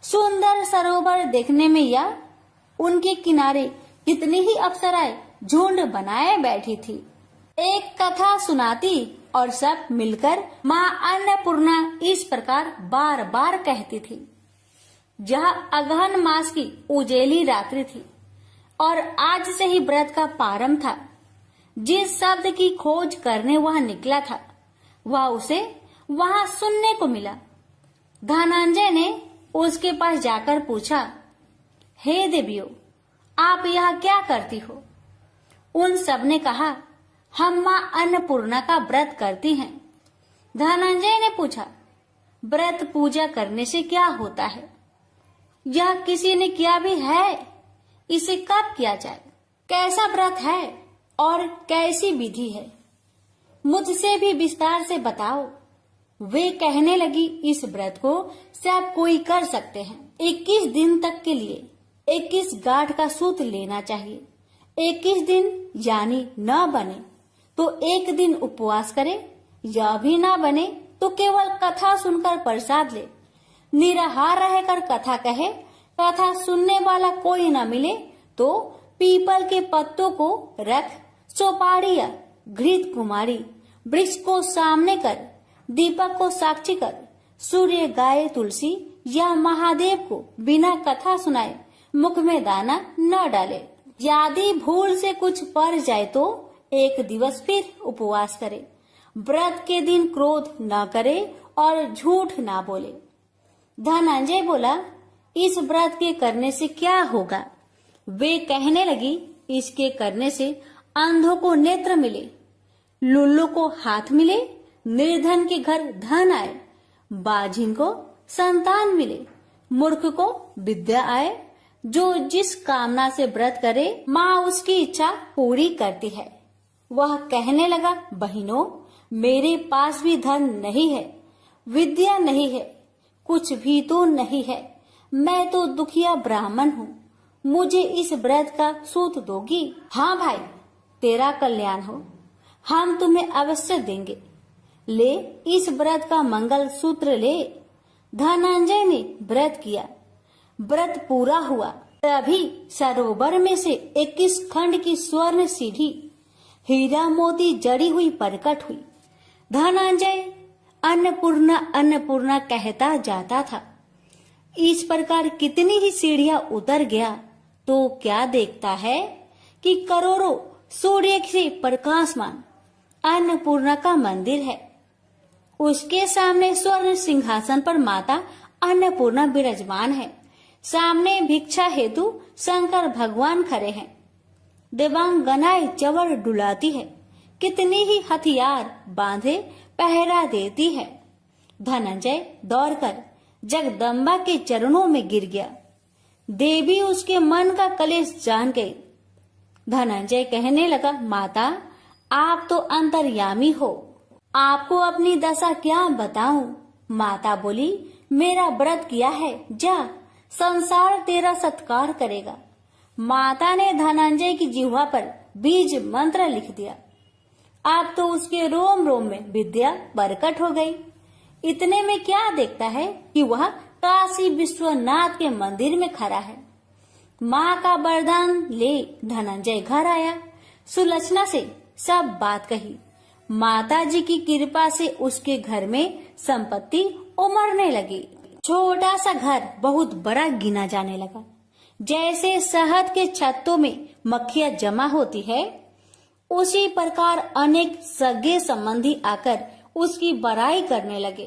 सुंदर सरोवर देखने में या उनके किनारे कितनी ही अप्सराएं झुंड बनाए बैठी थी। एक कथा सुनाती और सब मिलकर माँ अन्नपूर्णा इस प्रकार बार बार कहती थी। जहाँ अगहन मास की उजेली रात्रि थी और आज से ही व्रत का प्रारंभ था। जिस शब्द की खोज करने वह निकला था वह उसे वहां सुनने को मिला। धनंजय ने उसके पास जाकर पूछा, हे देवियों, आप यहाँ क्या करती हो? उन सब ने कहा, हम माँ अन्नपूर्णा का व्रत करती हैं। धनंजय ने पूछा, व्रत पूजा करने से क्या होता है? यह किसी ने किया भी है? इसे कब किया जाए? कैसा व्रत है और कैसी विधि है? मुझसे भी विस्तार से बताओ। वे कहने लगी, इस व्रत को सब कोई कर सकते हैं। 21 दिन तक के लिए 21 गांठ का सूत लेना चाहिए। 21 दिन यानी न बने तो एक दिन उपवास करे, या भी ना बने तो केवल कथा सुनकर प्रसाद ले। निराहार रहकर कथा कहे, कथा सुनने वाला कोई न मिले तो पीपल के पत्तों को रख, सुपारी या घृत कुमारी वृक्ष को सामने कर, दीपक को साक्षी कर, सूर्य गाय तुलसी या महादेव को बिना कथा सुनाए मुख में दाना न डाले। यदि भूल से कुछ पड़ जाए तो एक दिवस फिर उपवास करे। व्रत के दिन क्रोध न करे और झूठ न बोले। धनंजय बोला, इस व्रत के करने से क्या होगा? वे कहने लगी, इसके करने से अंधों को नेत्र मिले, लुल्लू को हाथ मिले, निर्धन के घर धन आए, बाझिन को संतान मिले, मूर्ख को विद्या आए। जो जिस कामना से व्रत करे माँ उसकी इच्छा पूरी करती है। वह कहने लगा, बहनों, मेरे पास भी धन नहीं है, विद्या नहीं है, कुछ भी तो नहीं है। मैं तो दुखिया ब्राह्मण हूँ। मुझे इस व्रत का सूत दोगी? हाँ भाई, तेरा कल्याण हो, हम तुम्हें अवश्य देंगे। ले, इस व्रत का मंगल सूत्र ले। धनंजय ने व्रत किया। व्रत पूरा हुआ तभी सरोवर में से 21 खंड की स्वर्ण सीढ़ी हीरा मोती जड़ी हुई प्रकट हुई। धनंजय अन्नपूर्णा अन्नपूर्णा कहता जाता था। इस प्रकार कितनी ही सीढ़ियां उतर गया तो क्या देखता है कि करोड़ों सूर्य से प्रकाशमान अन्नपूर्णा का मंदिर है। उसके सामने स्वर्ण सिंहासन पर माता अन्नपूर्णा विराजमान है। सामने भिक्षा हेतु शंकर भगवान खड़े हैं। देवांगनाएं चवर डुलाती है। कितनी ही हथियार बांधे पहरा देती है। धनंजय दौड़कर जगदम्बा के चरणों में गिर गया। देवी उसके मन का कलेश जान गई। धनंजय कहने लगा, माता, आप तो अंतर्यामी हो, आपको अपनी दशा क्या बताऊं? माता बोली, मेरा व्रत किया है, जा, संसार तेरा सत्कार करेगा। माता ने धनंजय की जिह्वा पर बीज मंत्र लिख दिया। अब तो उसके रोम रोम में विद्या प्रकट हो गई। इतने में क्या देखता है कि वह काशी विश्वनाथ के मंदिर में खड़ा है। माँ का वरदान ले धनंजय घर आया। सुलक्षणा से सब बात कही। माता जी की कृपा से उसके घर में संपत्ति उमड़ने लगी। छोटा सा घर बहुत बड़ा गिना जाने लगा। जैसे शहद के छत्तों में मक्खियां जमा होती है, उसी प्रकार अनेक सगे संबंधी आकर उसकी बड़ाई करने लगे।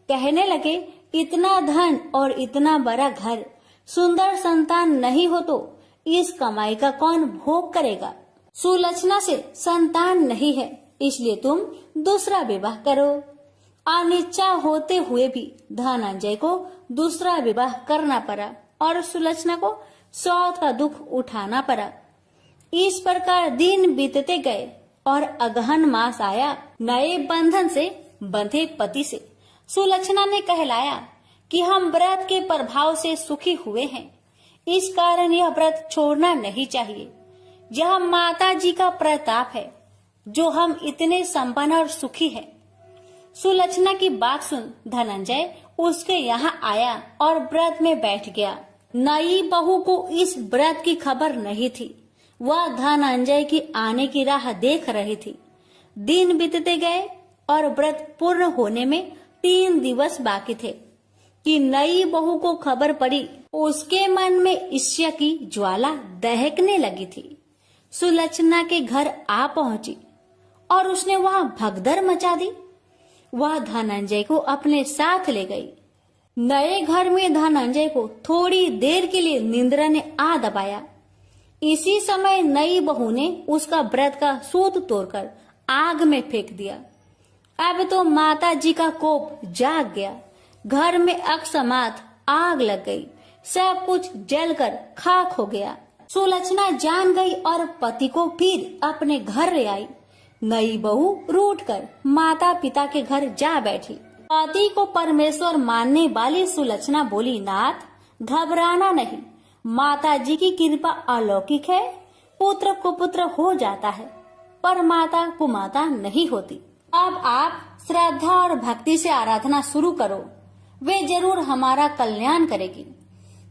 कहने लगे, इतना धन और इतना बड़ा घर, सुंदर संतान नहीं हो तो इस कमाई का कौन भोग करेगा? सुलक्षणा से संतान नहीं है, इसलिए तुम दूसरा विवाह करो। अनिच्छा होते हुए भी धनंजय को दूसरा विवाह करना पड़ा और सुलोचना को सौत का दुख उठाना पड़ा। इस प्रकार दिन बीतते गए और अगहन मास आया। नए बंधन से बंधे पति से सुलोचना ने कहलाया कि हम व्रत के प्रभाव से सुखी हुए हैं, इस कारण यह व्रत छोड़ना नहीं चाहिए। यह माता जी का प्रताप है जो हम इतने संपन्न और सुखी हैं। सुलोचना की बात सुन धनंजय उसके यहाँ आया और व्रत में बैठ गया। नई बहू को इस व्रत की खबर नहीं थी। वह धनंजय की आने की राह देख रही थी। दिन बीतते गए और व्रत पूर्ण होने में 3 दिवस बाकी थे कि नई बहू को खबर पड़ी। उसके मन में ईर्ष्या की ज्वाला दहकने लगी थी। सुलोचना के घर आ पहुंची और उसने वहां भगदड़ मचा दी। वह धनंजय को अपने साथ ले गई। नए घर में धनंजय को थोड़ी देर के लिए निंद्रा ने आ दबाया। इसी समय नई बहू ने उसका व्रत का सूत तोड़कर आग में फेंक दिया। अब तो माता जी का कोप जाग गया। घर में अकस्मात आग लग गई। सब कुछ जलकर खाक हो गया। सुलोचना जान गई और पति को फिर अपने घर ले आई। नई बहू रूठकर माता पिता के घर जा बैठी। पति को परमेश्वर मानने वाली सुलोचना बोली, नाथ घबराना नहीं, माता जी की कृपा अलौकिक है। पुत्र कुपुत्र हो जाता है पर माता कुमाता नहीं होती। अब आप श्रद्धा और भक्ति से आराधना शुरू करो, वे जरूर हमारा कल्याण करेगी।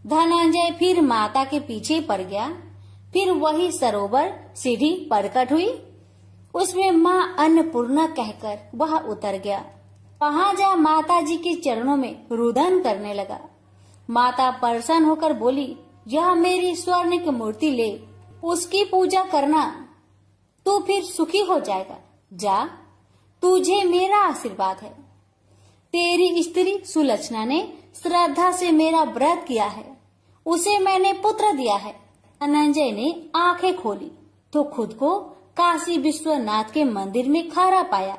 धनंजय फिर माता के पीछे पड़ गया। फिर वही सरोवर सीढ़ी प्रकट हुई। उसमें माँ अन्नपूर्णा कहकर वह उतर गया। वहां जा माता जी के चरणों में रुदन करने लगा। माता प्रसन्न होकर बोली, यह मेरी स्वर्ण की मूर्ति ले, उसकी पूजा करना, तू फिर सुखी हो जाएगा। जा, तुझे मेरा आशीर्वाद है। तेरी स्त्री सुलोचना ने श्रद्धा से मेरा व्रत किया है, उसे मैंने पुत्र दिया है। धनंजय ने आंखें खोली तो खुद को काशी विश्वनाथ के मंदिर में खड़ा पाया।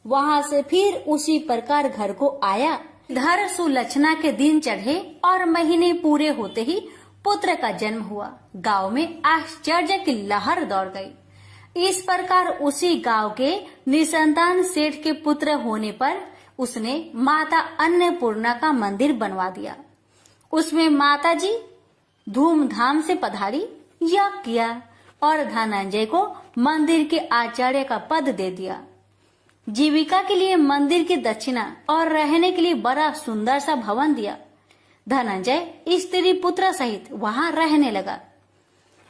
वहां से फिर उसी प्रकार घर को आया। धर सुलोचना के दिन चढ़े और महीने पूरे होते ही पुत्र का जन्म हुआ। गांव में आश्चर्य की लहर दौड़ गई। इस प्रकार उसी गांव के निसंतान सेठ के पुत्र होने पर उसने माता अन्नपूर्णा का मंदिर बनवा दिया। उसमें माता जी धूमधाम से पधारी, यज्ञ किया और धनंजय को मंदिर के आचार्य का पद दे दिया। जीविका के लिए मंदिर की दक्षिणा और रहने के लिए बड़ा सुंदर सा भवन दिया। धनंजय स्त्री पुत्र सहित वहां रहने लगा।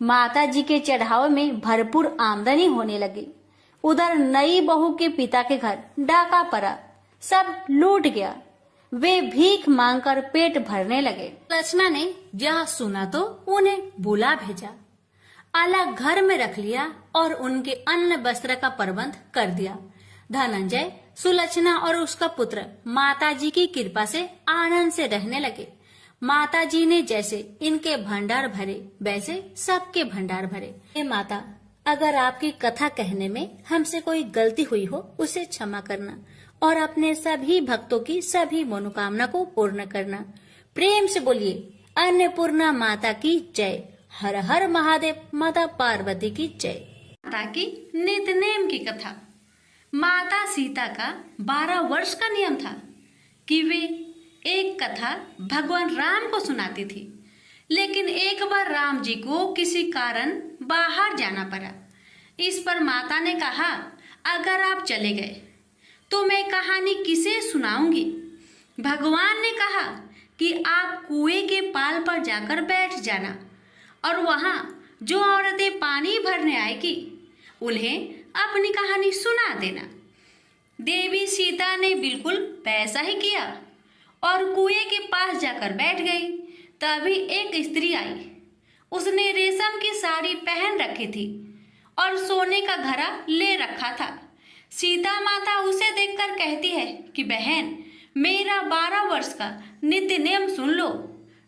माता जी के चढ़ावे में भरपूर आमदनी होने लगी। उधर नई बहू के पिता के घर डाका पड़ा, सब लूट गया। वे भीख मांगकर पेट भरने लगे। सुलोचना ने यह सुना तो उन्हें बुला भेजा, अलग घर में रख लिया और उनके अन्न वस्त्र का प्रबंध कर दिया। धनंजय, सुलोचना और उसका पुत्र माता जी की कृपा से आनंद से रहने लगे। माता जी ने जैसे इनके भंडार भरे वैसे सबके भंडार भरे। हे माता, अगर आपकी कथा कहने में हमसे कोई गलती हुई हो उसे क्षमा करना और अपने सभी भक्तों की सभी मनोकामना को पूर्ण करना। प्रेम से बोलिए अन्नपूर्णा माता की जय। हर हर महादेव, माता पार्वती की जय। माता की नित्यनेम की कथा। माता सीता का 12 वर्ष का नियम था कि वे एक कथा भगवान राम को सुनाती थी। लेकिन एक बार राम जी को किसी कारण बाहर जाना पड़ा। इस पर माता ने कहा, अगर आप चले गए तो मैं कहानी किसे सुनाऊंगी। भगवान ने कहा कि आप कुएं के पाल पर जाकर बैठ जाना और वहां जो औरतें पानी भरने आएगी उन्हें अपनी कहानी सुना देना। देवी सीता ने बिल्कुल वैसा ही किया और कुएं के पास जाकर बैठ गई। तभी एक स्त्री आई। उसने रेशम की साड़ी पहन रखी थी और सोने का घड़ा ले रखा था। सीता माता उसे देखकर कहती है कि बहन, मेरा 12 वर्ष का नित्य नियम सुन लो।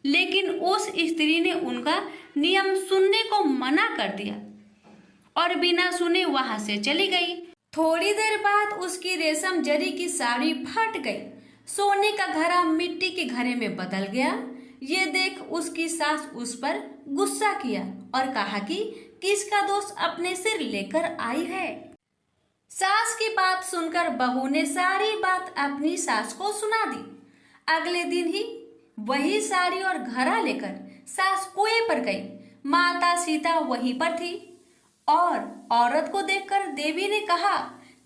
लेकिन उस स्त्री ने उनका नियम सुनने को मना कर दिया और बिना सुने वहां से चली गई। थोड़ी देर बाद उसकी रेशम जरी की साड़ी फट गई। सोने का घड़ा मिट्टी के घड़े में बदल गया। ये देख उसकी सास उस पर गुस्सा किया और कहा कि किसका दोष अपने सिर लेकर आई है। सास की बात सुनकर बहू ने सारी बात अपनी सास को सुना दी। अगले दिन ही वही साड़ी और घड़ा लेकर सास कुएं पर गई। माता सीता वहीं पर थी और औरत को देखकर देवी ने कहा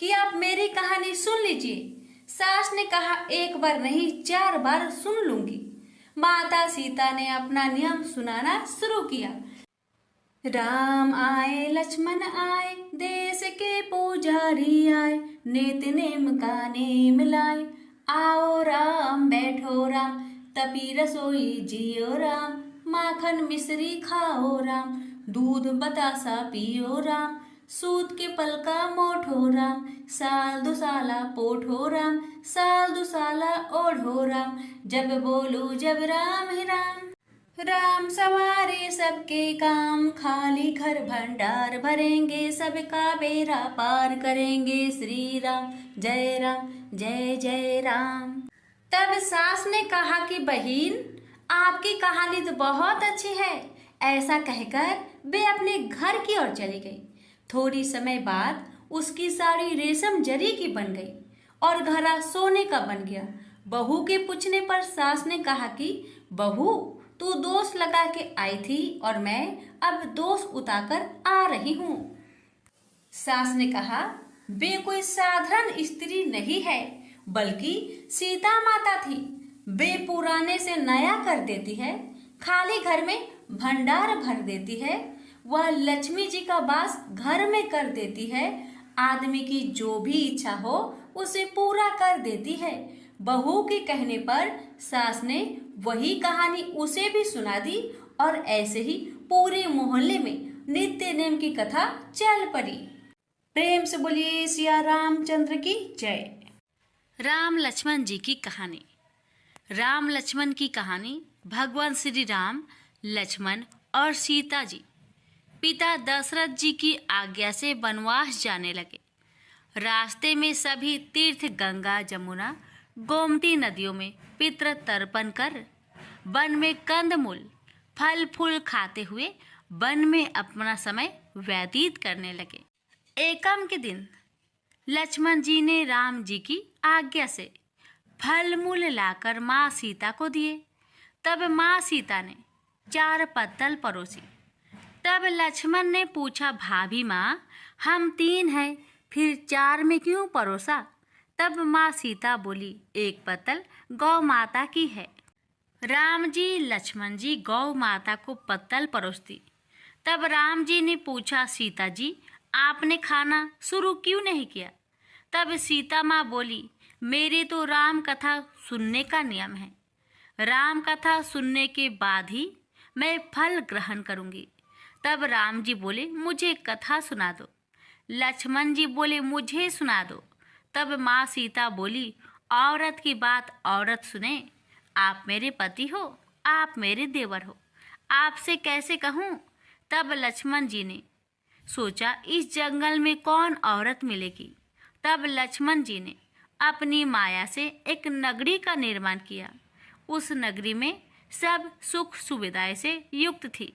कि आप मेरी कहानी सुन लीजिए। सास ने कहा, एक बार नहीं 4 बार सुन लूंगी। माता सीता ने अपना नियम सुनाना शुरू किया। राम आए लक्ष्मण आए, देश के पुजारी आए, नित नेम का नेम लाए। आओ राम बैठो राम, तपी रसोई जियो राम। माखन मिश्री खाओ राम, दूध बतासा पियो राम। सूत के पलका मोठो राम, साल दुसाला पोठो राम। साल दुसाला ओढ़ो राम, जब बोलू जब राम ही राम। राम सवारे सबके काम, खाली घर भंडार भरेंगे। सबका बेड़ा पार करेंगे। श्री राम जय जय राम। तब सास ने कहा कि बहन, आपकी कहानी तो बहुत अच्छी है। ऐसा कहकर वे अपने घर की ओर चली गई। थोड़ी समय बाद उसकी साड़ी रेशम जरी की बन गई और घड़ा सोने का बन गया। बहू के पूछने पर सास ने कहा कि बहू, तू दोष लगा के आई थी और मैं अब दोष उतारकर आ रही हूँ। सास ने कहा, वे कोई साधारण स्त्री नहीं है, बल्कि सीता माता थी। वे पुराने से नया कर देती है, खाली घर में भंडार भर देती है। वह लक्ष्मी जी का वास घर में कर देती है। आदमी की जो भी इच्छा हो उसे पूरा कर देती है। बहू के कहने पर सास ने वही कहानी उसे भी सुना दी और ऐसे ही पूरे मोहल्ले में नित्य नेम की कथा चल पड़ी। प्रेम से बोलिए सिया रामचंद्र की जय। राम लक्ष्मण जी की कहानी। राम लक्ष्मण की कहानी भगवान श्री राम, लक्ष्मण और सीता जी पिता दशरथ जी की आज्ञा से वनवास जाने लगे। रास्ते में सभी तीर्थ गंगा, जमुना, गोमती नदियों में पितृ तर्पण कर वन में कंदमूल फल फूल खाते हुए वन में अपना समय व्यतीत करने लगे। एकम के दिन लक्ष्मण जी ने राम जी की आज्ञा से फल मूल लाकर माँ सीता को दिए। तब माँ सीता ने 4 पत्तल परोसी। तब लक्ष्मण ने पूछा, भाभी माँ, हम 3 हैं, फिर 4 में क्यों परोसा? तब माँ सीता बोली, 1 पत्तल गौ माता की है। राम जी लक्ष्मण जी गौ माता को पत्तल परोसती। तब राम जी ने पूछा, सीता जी, आपने खाना शुरू क्यों नहीं किया? तब सीता माँ बोली, मेरे तो राम कथा सुनने का नियम है। राम कथा सुनने के बाद ही मैं फल ग्रहण करूंगी। तब राम जी बोले, मुझे कथा सुना दो। लक्ष्मण जी बोले, मुझे सुना दो। तब माँ सीता बोली, औरत की बात औरत सुने। आप मेरे पति हो, आप मेरे देवर हो, आपसे कैसे कहूँ? तब लक्ष्मण जी ने सोचा, इस जंगल में कौन औरत मिलेगी। तब लक्ष्मण जी ने अपनी माया से एक नगरी का निर्माण किया। उस नगरी में सब सुख सुविधाएं से युक्त थी।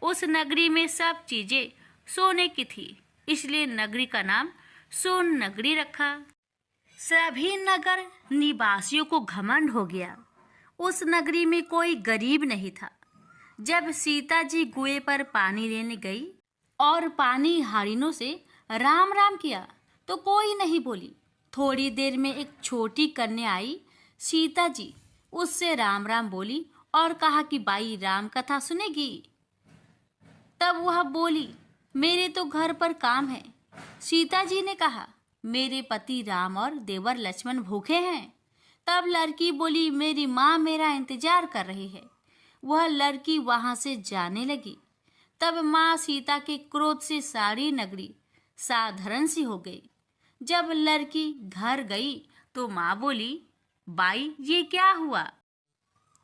उस नगरी में सब चीजें सोने की थी, इसलिए नगरी का नाम सोन नगरी रखा। सभी नगर निवासियों को घमंड हो गया। उस नगरी में कोई गरीब नहीं था। जब सीता जी कुएं पर पानी लेने गई और पानी हारिनों से राम राम किया तो कोई नहीं बोली। थोड़ी देर में एक छोटी कन्या आई। सीता जी उससे राम राम बोली और कहा कि बाई राम कथा सुनेगी। तब वह बोली, मेरे तो घर पर काम है। सीता जी ने कहा, मेरे पति राम और देवर लक्ष्मण भूखे हैं। तब लड़की बोली, मेरी माँ मेरा इंतजार कर रही है। वह लड़की वहां से जाने लगी। तब माँ सीता के क्रोध से सारी नगरी साधारण सी हो गई। जब लड़की घर गई तो माँ बोली, बाई ये क्या हुआ?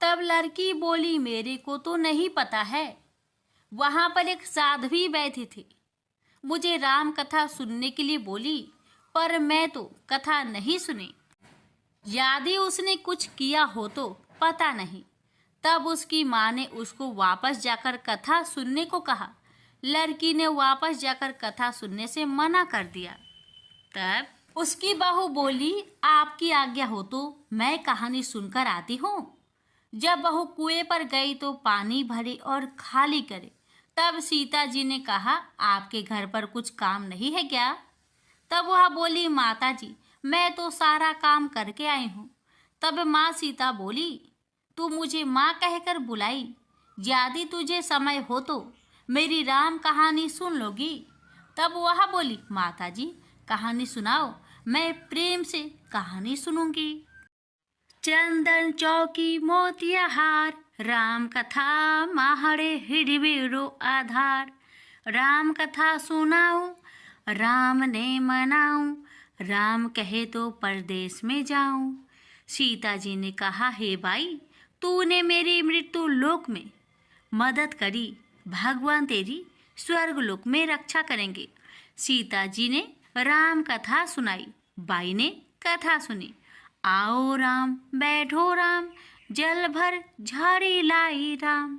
तब लड़की बोली, मेरे को तो नहीं पता है। वहां पर एक साध्वी बैठी थी, मुझे राम कथा सुनने के लिए बोली। पर मैं तो कथा नहीं सुनी। यदि उसने कुछ किया हो तो पता नहीं। तब उसकी माँ ने उसको वापस जाकर कथा सुनने को कहा। लड़की ने वापस जाकर कथा सुनने से मना कर दिया। तब उसकी बहू बोली, आपकी आज्ञा हो तो मैं कहानी सुनकर आती हूँ। जब बहू कुएं पर गई तो पानी भरे और खाली करे। तब सीता जी ने कहा, आपके घर पर कुछ काम नहीं है क्या? तब वह बोली, माता जी मैं तो सारा काम करके आई हूँ। तब माँ सीता बोली, तू मुझे माँ कहकर बुलाई, यदि तुझे समय हो तो मेरी राम कहानी सुन लोगी? तब वह बोली, माता जी कहानी सुनाओ, मैं प्रेम से कहानी सुनूंगी। चंदन चौकी मोतिया हार, राम कथा माहड़े हिड़बिड़ो आधार। राम कथा सुनाऊं, राम ने मनाऊं, राम कहे तो परदेश में जाऊं। सीता जी ने कहा, हे भाई तूने मेरी मृत्यु लोक में मदद करी, भगवान तेरी स्वर्ग लोक में रक्षा करेंगे। सीता जी ने राम कथा सुनाई। बाई ने कथा सुनी। आओ राम बैठो राम, जल भर झाड़ी लाई राम।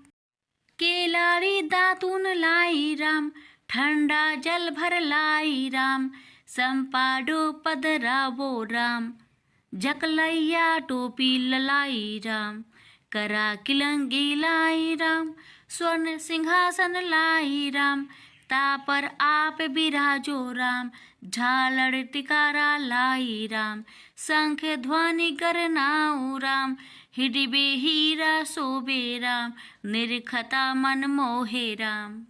केलारी दातून लाई राम, ठंडा जल भर लाई राम। संपाडो पदरावो राम, जकलैया टोपी ललाई राम। करा किलंगी लाई राम, स्वर्ण सिंहासन लाई राम। तापर आप बिराजो राम, झालड़ टिकारा लाई राम। शंख ध्वनि गरनाऊ राम, हिडिबे हीरा शोभे राम। निरखता मन मोहे राम,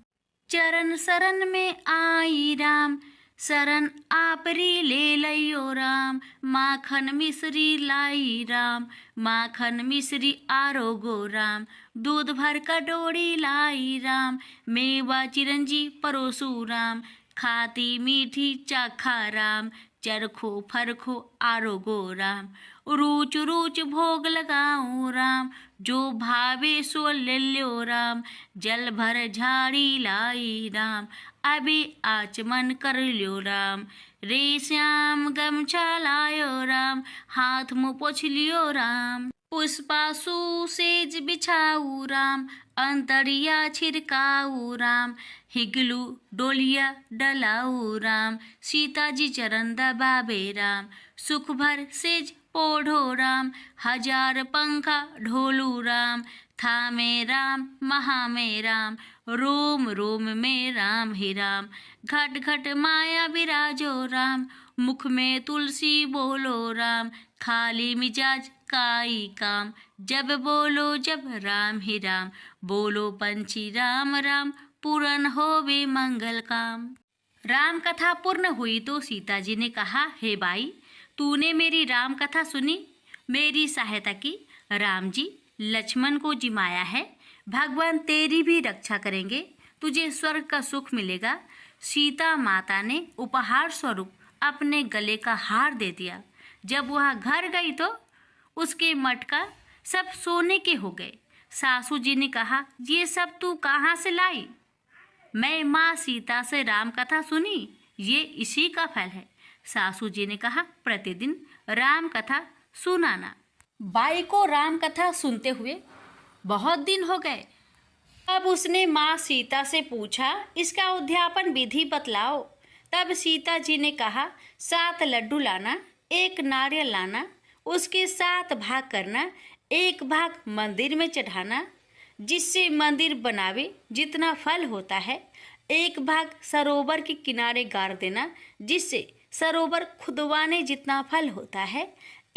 चरण शरण में आई राम। शरण आपरी ले लयो राम, माखन मिश्री लाई राम। माखन मिश्री आरोगो राम, दूध भर कटोरी लाई राम। मेवा चिरंजी परोसू राम, खाती मीठी चाखा राम। चरखो फरखो आरोगो राम, रूच रूच भोग लगाऊं राम। जो भावे सो ले लो राम, जल भर झाड़ी लाई राम। अभी आचमन कर ल्यो राम, रे श्याम गमछा लायो राम। हाथ मुँह पोछ लियो राम, पुष्पासु सेज बिछाऊ राम। अंतरिया छिड़काऊ राम, हिगलू डोलिया डलाऊ राम। सीता जी चरण दबावे राम, सुख भर सेज पोढ़ो राम। हजार पंखा ढोलू राम, थामे राम महा में राम। रोम रोम में राम ही राम, घट घट माया विराजो राम। मुख में तुलसी बोलो राम, खाली मिजाज काई काम। जब बोलो जब राम ही राम, बोलो पंछी राम राम। पूर्ण होवे मंगल काम। राम कथा पूर्ण हुई तो सीता जी ने कहा, हे भाई तूने मेरी राम कथा सुनी, मेरी सहायता की। राम जी लक्ष्मण को जिमाया है, भगवान तेरी भी रक्षा करेंगे, तुझे स्वर्ग का सुख मिलेगा। सीता माता ने उपहार स्वरूप अपने गले का हार दे दिया। जब वह घर गई तो उसके मटका सब सोने के हो गए। सासू जी ने कहा, ये सब तू कहाँ से लाई? मैं माँ सीता से राम कथा सुनी, ये इसी का फल है। सासू जी ने कहा, प्रतिदिन राम कथा सुनाना। बाई को राम कथा सुनते हुए बहुत दिन हो गए। अब उसने माँ सीता से पूछा, इसका उद्यापन विधि बतलाओ। तब सीता जी ने कहा, 7 लड्डू लाना, 1 नारियल लाना, उसके 7 भाग करना। 1 भाग मंदिर में चढ़ाना, जिससे मंदिर बनावे जितना फल होता है। 1 भाग सरोवर के किनारे गाड़ देना, जिससे सरोवर खुदवाने जितना फल होता है।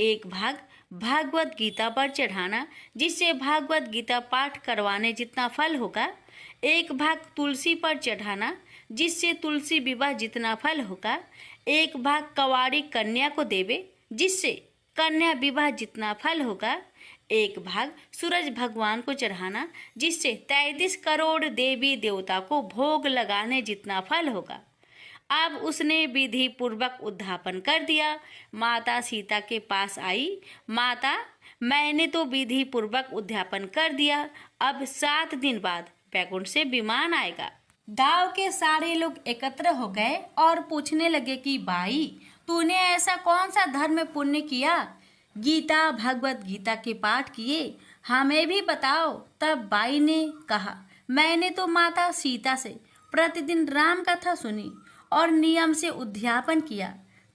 1 भाग भागवत गीता पर चढ़ाना, जिससे भागवत गीता पाठ करवाने जितना फल होगा। 1 भाग तुलसी पर चढ़ाना, जिससे तुलसी विवाह जितना फल होगा। 1 भाग कवाड़ी कन्या को देवे, जिससे कन्या विवाह जितना फल होगा। 1 भाग सूरज भगवान को चढ़ाना, जिससे 33 करोड़ देवी देवता को भोग लगाने जितना फल होगा। अब उसने विधि पूर्वक उद्यापन कर दिया। माता सीता के पास आई, माता मैंने तो विधि पूर्वक उद्यापन कर दिया, अब 7 दिन बाद बैकुंठ से विमान आएगा। गांव के सारे लोग एकत्र हो गए और पूछने लगे कि बाई तूने ऐसा कौन सा धर्म पुण्य किया? गीता भगवत गीता के पाठ किए, हमें भी बताओ। तब बाई ने कहा, मैंने तो माता सीता से प्रतिदिन राम कथा सुनी और नियम से उद्यापन किया।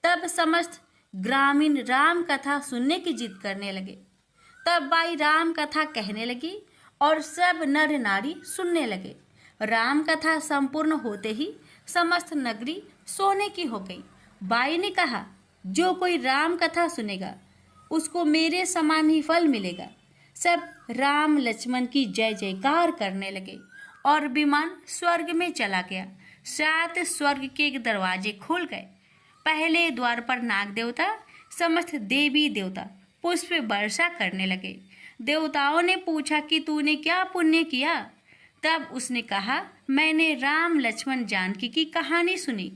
तब समस्त ग्रामीण राम कथा सुनने की जिद करने लगे। तब बाई राम कथा कहने लगी और सब नर नारी सुनने लगे। राम कथा संपूर्ण होते ही समस्त नगरी सोने की हो गई। बाई ने कहा, जो कोई राम कथा सुनेगा उसको मेरे समान ही फल मिलेगा। सब राम लक्ष्मण की जय जयकार करने लगे और विमान स्वर्ग में चला गया। 7 स्वर्ग के दरवाजे खुल गए। पहले द्वार पर नाग देवता, समस्त देवी देवता पुष्प वर्षा करने लगे। देवताओं ने पूछा कि तूने क्या पुण्य किया? तब उसने कहा, मैंने राम लक्ष्मण जानकी की कहानी सुनी।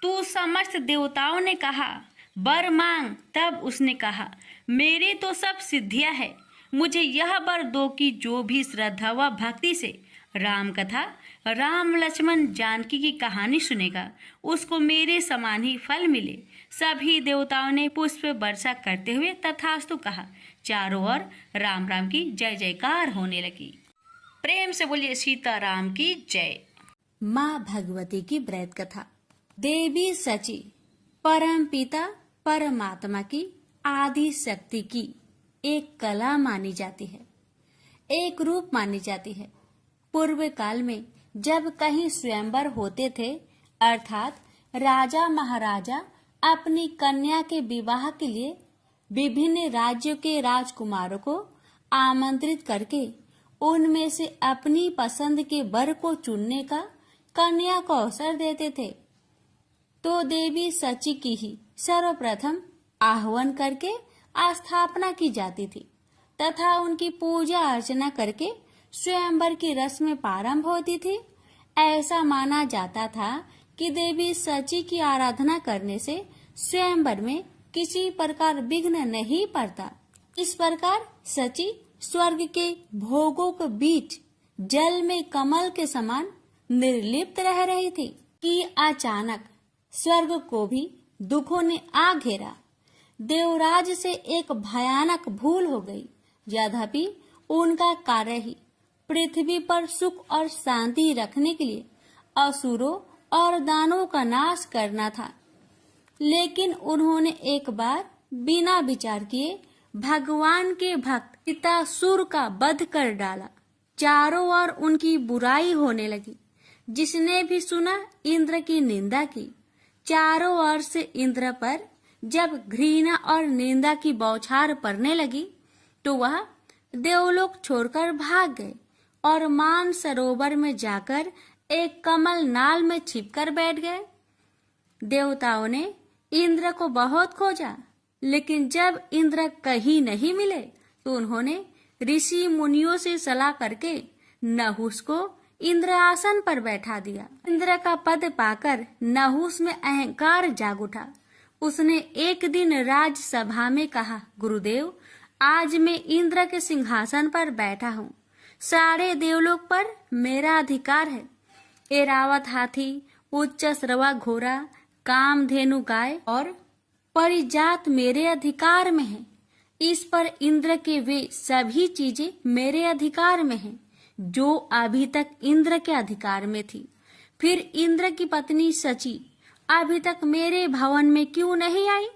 तू समस्त देवताओं ने कहा, वर मांग। तब उसने कहा, मेरे तो सब सिद्धियां है, मुझे यह वर दो कि जो भी श्रद्धा व भक्ति से राम कथा, राम लक्ष्मण जानकी की कहानी सुनेगा उसको मेरे समान ही फल मिले। सभी देवताओं ने पुष्प वर्षा करते हुए तथास्तु कहा। चारों ओर राम राम की जय जयकार होने लगी। प्रेम से बोलिए सीताराम की जय। माँ भगवती की व्रत कथा। देवी सची परम पिता परमात्मा की आदि शक्ति की एक कला मानी जाती है, एक रूप मानी जाती है। पूर्व काल में जब कहीं स्वयंवर होते थे, अर्थात राजा महाराजा अपनी कन्या के विवाह के लिए विभिन्न राज्यों के राजकुमारों को आमंत्रित करके उनमें से अपनी पसंद के वर को चुनने का कन्या को अवसर देते थे, तो देवी सची की ही सर्वप्रथम आह्वान करके स्थापना की जाती थी तथा उनकी पूजा अर्चना करके स्वयंवर की रस्म प्रारंभ होती थी। ऐसा माना जाता था कि देवी सची की आराधना करने से स्वयंवर में किसी प्रकार विघ्न नहीं पड़ता। इस प्रकार सची स्वर्ग के भोगों के बीच जल में कमल के समान निर्लिप्त रह रही थी कि अचानक स्वर्ग को भी दुखों ने आ घेरा। देवराज से एक भयानक भूल हो गई। यद्यपि उनका कार्य ही पृथ्वी पर सुख और शांति रखने के लिए असुरों और दानवों का नाश करना था, लेकिन उन्होंने एक बार बिना विचार किए भगवान के भक्त पितासुर का वध कर डाला। चारों ओर उनकी बुराई होने लगी। जिसने भी सुना इंद्र की निंदा की। चारों ओर से इंद्र पर जब घृणा और निंदा की बौछार पड़ने लगी तो वह देवलोक छोड़कर भाग गए और मान सरोवर में जाकर एक कमल नाल में छिपकर बैठ गए। देवताओं ने इंद्र को बहुत खोजा, लेकिन जब इंद्र कहीं नहीं मिले तो उन्होंने ऋषि मुनियों से सलाह करके नहुस को इंद्र आसन पर बैठा दिया। इंद्र का पद पाकर नहुस में अहंकार जाग उठा। उसने एक दिन राजसभा में कहा, गुरुदेव, आज मैं इंद्र के सिंहासन पर बैठा हूँ। सारे देवलोक पर मेरा अधिकार है। एरावत हाथी, उच्च श्रवा घोड़ा, कामधेनु गाय और परिजात मेरे अधिकार में है। इस पर इंद्र के वे सभी चीजें मेरे अधिकार में हैं, जो अभी तक इंद्र के अधिकार में थी। फिर इंद्र की पत्नी सची अभी तक मेरे भवन में क्यों नहीं आई?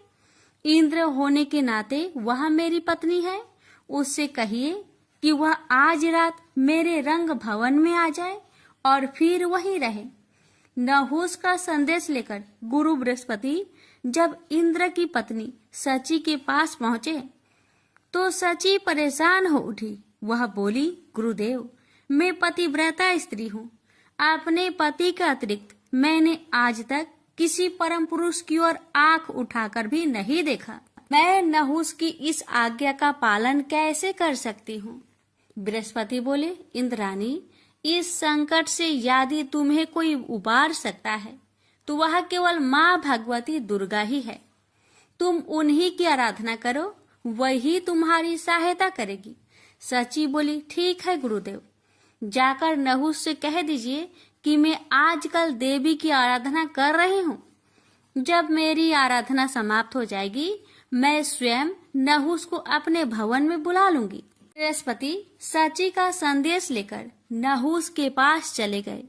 इंद्र होने के नाते वह मेरी पत्नी है। उससे कहिए कि वह आज रात मेरे रंग भवन में आ जाए और फिर वहीं रहे। नहुस का संदेश लेकर गुरु बृहस्पति जब इंद्र की पत्नी सची के पास पहुंचे तो सची परेशान हो उठी। वह बोली, गुरुदेव, मैं पतिव्रता स्त्री हूँ। अपने पति के अतिरिक्त मैंने आज तक किसी परम पुरुष की ओर आंख उठाकर भी नहीं देखा। मैं नहुस की इस आज्ञा का पालन कैसे कर सकती हूँ? बृहस्पति बोले, इंद्राणी, इस संकट से यदि तुम्हें कोई उबार सकता है तो वह केवल माँ भगवती दुर्गा ही है। तुम उन्हीं की आराधना करो, वही तुम्हारी सहायता करेगी। सची बोली, ठीक है गुरुदेव, जाकर नहुस से कह दीजिए कि मैं आजकल देवी की आराधना कर रही हूँ। जब मेरी आराधना समाप्त हो जाएगी मैं स्वयं नहुस को अपने भवन में बुला लूंगी। बृहस्पति सची का संदेश लेकर नहुस के पास चले गए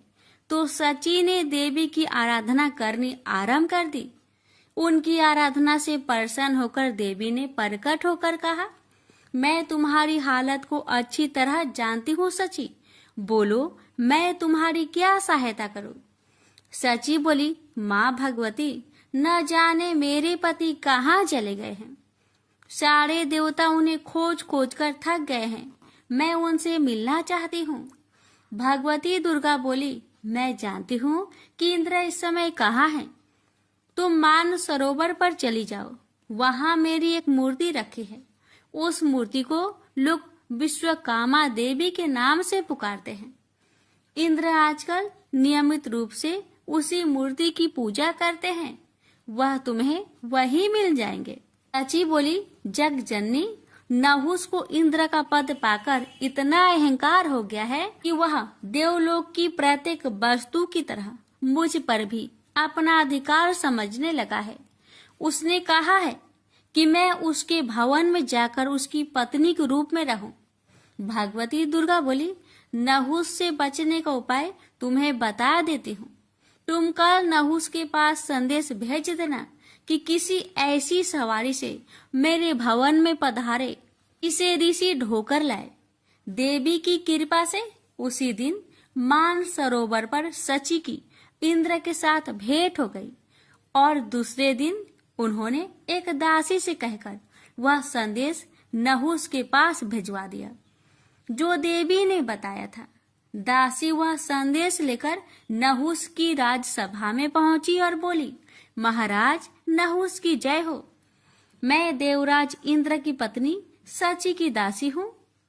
तो सची ने देवी की आराधना करनी आरंभ कर दी। उनकी आराधना से प्रसन्न होकर देवी ने प्रकट होकर कहा, मैं तुम्हारी हालत को अच्छी तरह जानती हूँ सची, बोलो मैं तुम्हारी क्या सहायता करूँ। सची बोली, माँ भगवती, न जाने मेरे पति कहाँ चले गए हैं। सारे देवता उन्हें खोज खोज कर थक गए हैं। मैं उनसे मिलना चाहती हूँ। भगवती दुर्गा बोली, मैं जानती हूँ कि इंद्र इस समय कहाँ हैं। तुम मान सरोवर पर चली जाओ, वहां मेरी एक मूर्ति रखी है। उस मूर्ति को लोग विश्वकामा देवी के नाम से पुकारते हैं। इंद्र आजकल नियमित रूप से उसी मूर्ति की पूजा करते हैं। वह तुम्हें वही मिल जाएंगे। सची बोली, जग जननी, नहुस को इंद्र का पद पाकर इतना अहंकार हो गया है कि वह देवलोक की प्रत्येक वस्तु की तरह मुझ पर भी अपना अधिकार समझने लगा है। उसने कहा है कि मैं उसके भवन में जाकर उसकी पत्नी के रूप में रहूं। भगवती दुर्गा बोली, नहुस से बचने का उपाय तुम्हें बता देती हूँ। तुम कल नहुस के पास संदेश भेज देना कि किसी ऐसी सवारी से मेरे भवन में पधारे, इसे ऋषि ढोकर लाए। देवी की कृपा से उसी दिन मान सरोवर पर सची की इंद्र के साथ भेंट हो गई और दूसरे दिन उन्होंने एक दासी से कहकर वह संदेश नहुस के पास भिजवा दिया जो देवी ने बताया था। दासी वह संदेश लेकर नहुस की राजसभा में पहुंची और बोली, महाराज, नहुस की जय हो। मैं देवराज इंद्र की पत्नी सची की दासी हूँ।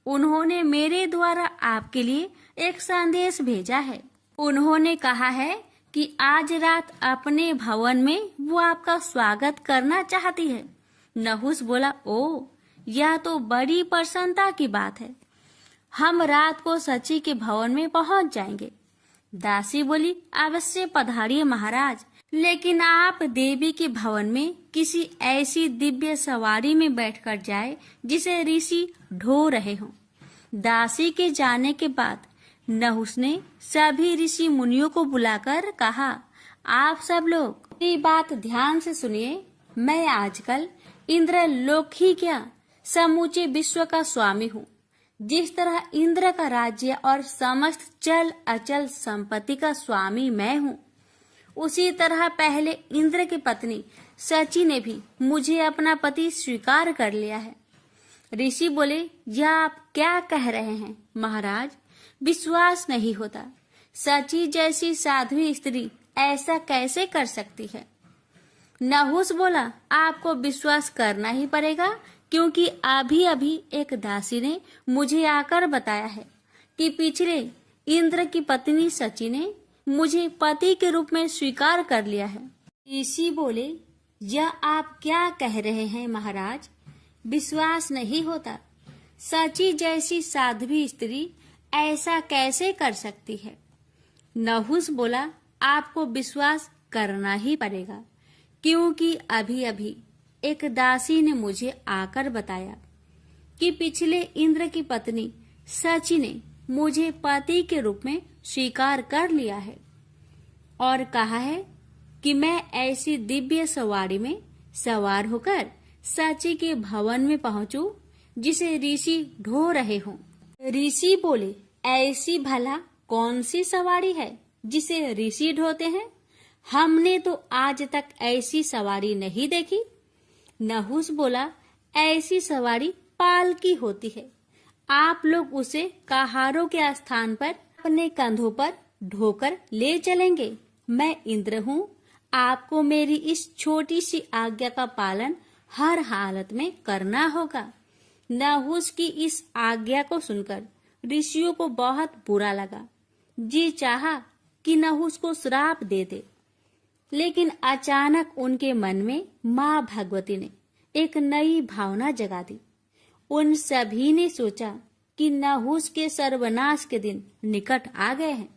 उन्होंने मेरे द्वारा आपके लिए एक संदेश भेजा है। उन्होंने कहा है कि आज रात अपने भवन में वो आपका स्वागत करना चाहती है। नहुस बोला, ओ, यह तो बड़ी प्रसन्नता की बात है। हम रात को सची के भवन में पहुंच जाएंगे। दासी बोली, अवश्य पधारिए महाराज, लेकिन आप देवी के भवन में किसी ऐसी दिव्य सवारी में बैठकर जाए जिसे ऋषि ढो रहे हों। दासी के जाने के बाद नहुस ने सभी ऋषि मुनियों को बुलाकर कहा, आप सब लोग मेरी बात ध्यान से सुनिए। मैं आजकल इंद्र लोक ही क्या, समूचे विश्व का स्वामी हूँ। जिस तरह इंद्र का राज्य और समस्त चल अचल संपत्ति का स्वामी मैं हूँ, उसी तरह पहले इंद्र की पत्नी सची ने भी मुझे अपना पति स्वीकार कर लिया है। ऋषि बोले, यह आप क्या कह रहे हैं महाराज? विश्वास नहीं होता। सची जैसी साध्वी स्त्री ऐसा कैसे कर सकती है? नहुस बोला, आपको विश्वास करना ही पड़ेगा, क्योंकि अभी अभी एक दासी ने मुझे आकर बताया है कि पिछले इंद्र की पत्नी सची ने मुझे पति के रूप में स्वीकार कर लिया है। ऋषि बोले, यह आप क्या कह रहे हैं महाराज? विश्वास नहीं होता। सची जैसी साध्वी स्त्री ऐसा कैसे कर सकती है? नहुस बोला, आपको विश्वास करना ही पड़ेगा, क्योंकि अभी अभी एक दासी ने मुझे आकर बताया कि पिछले इंद्र की पत्नी सची ने मुझे पति के रूप में स्वीकार कर लिया है और कहा है कि मैं ऐसी दिव्य सवारी में सवार होकर सची के भवन में पहुंचूं जिसे ऋषि ढो रहे हों। ऋषि बोले, ऐसी भला कौन सी सवारी है जिसे ऋषि ढोते हैं? हमने तो आज तक ऐसी सवारी नहीं देखी। नहुस बोला, ऐसी सवारी पालकी होती है। आप लोग उसे कहारों के स्थान पर अपने कंधों पर ढोकर ले चलेंगे। मैं इंद्र हूँ। आपको मेरी इस छोटी सी आज्ञा का पालन हर हालत में करना होगा। नहुस की इस आज्ञा को सुनकर ऋषियों को बहुत बुरा लगा। जी चाहा कि नहुस को श्राप दे दे, लेकिन अचानक उनके मन में माँ भगवती ने एक नई भावना जगा दी। उन सभी ने सोचा कि नहुस के सर्वनाश के दिन निकट आ गए हैं,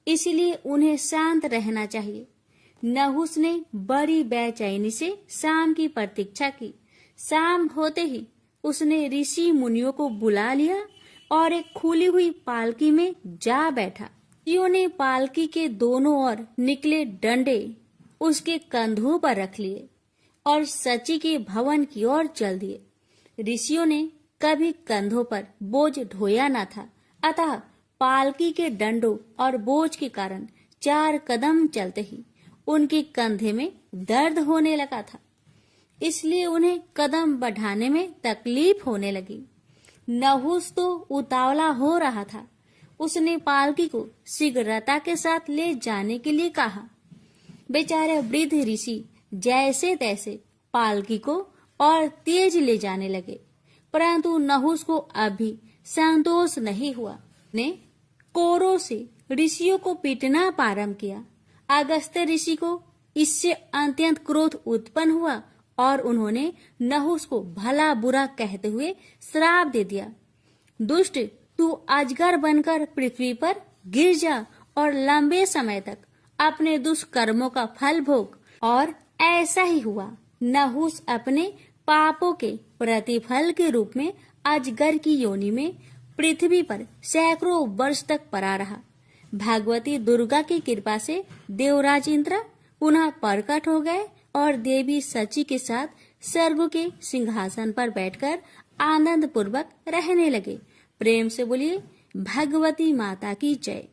इसलिए उन्हें शांत रहना चाहिए। नहुस ने बड़ी बेचैनी से शाम की प्रतीक्षा की। शाम होते ही उसने ऋषि मुनियों को बुला लिया और एक खुली हुई पालकी में जा बैठा। ऋषियों ने पालकी के दोनों ओर निकले डंडे उसके कंधों पर रख लिए और सची के भवन की ओर चल दिए। ऋषियों ने कभी कंधों पर बोझ ढोया न था, अतः पालकी के डंडों और बोझ के कारण 4 कदम चलते ही उनके कंधे में दर्द होने लगा था, इसलिए उन्हें कदम बढ़ाने में तकलीफ होने लगी। नहुस तो उतावला हो रहा था। उसने पालकी को शीघ्रता के साथ ले जाने के लिए कहा। बेचारे वृद्ध ऋषि जैसे तैसे पालकी को और तेज ले जाने लगे, परंतु नहुस को अभी संतोष नहीं हुआ। ने कोरों से ऋषियों को पीटना प्रारंभ किया। अगस्त्य ऋषि को इससे अत्यंत क्रोध उत्पन्न हुआ और उन्होंने नहुस को भला बुरा कहते हुए श्राप दे दिया। दुष्ट, तू अजगर बनकर पृथ्वी पर गिर जा और लंबे समय तक अपने दुष्कर्मों का फल भोग। और ऐसा ही हुआ। नहुस अपने पापों के प्रतिफल के रूप में अजगर की योनि में पृथ्वी पर सैकड़ों वर्ष तक पड़ा रहा। भगवती दुर्गा की कृपा से देवराज इंद्र पुनः प्रकट हो गए और देवी सची के साथ स्वर्ग के सिंहासन पर बैठकर आनंद पूर्वक रहने लगे। प्रेम से बोलिए भगवती माता की जय।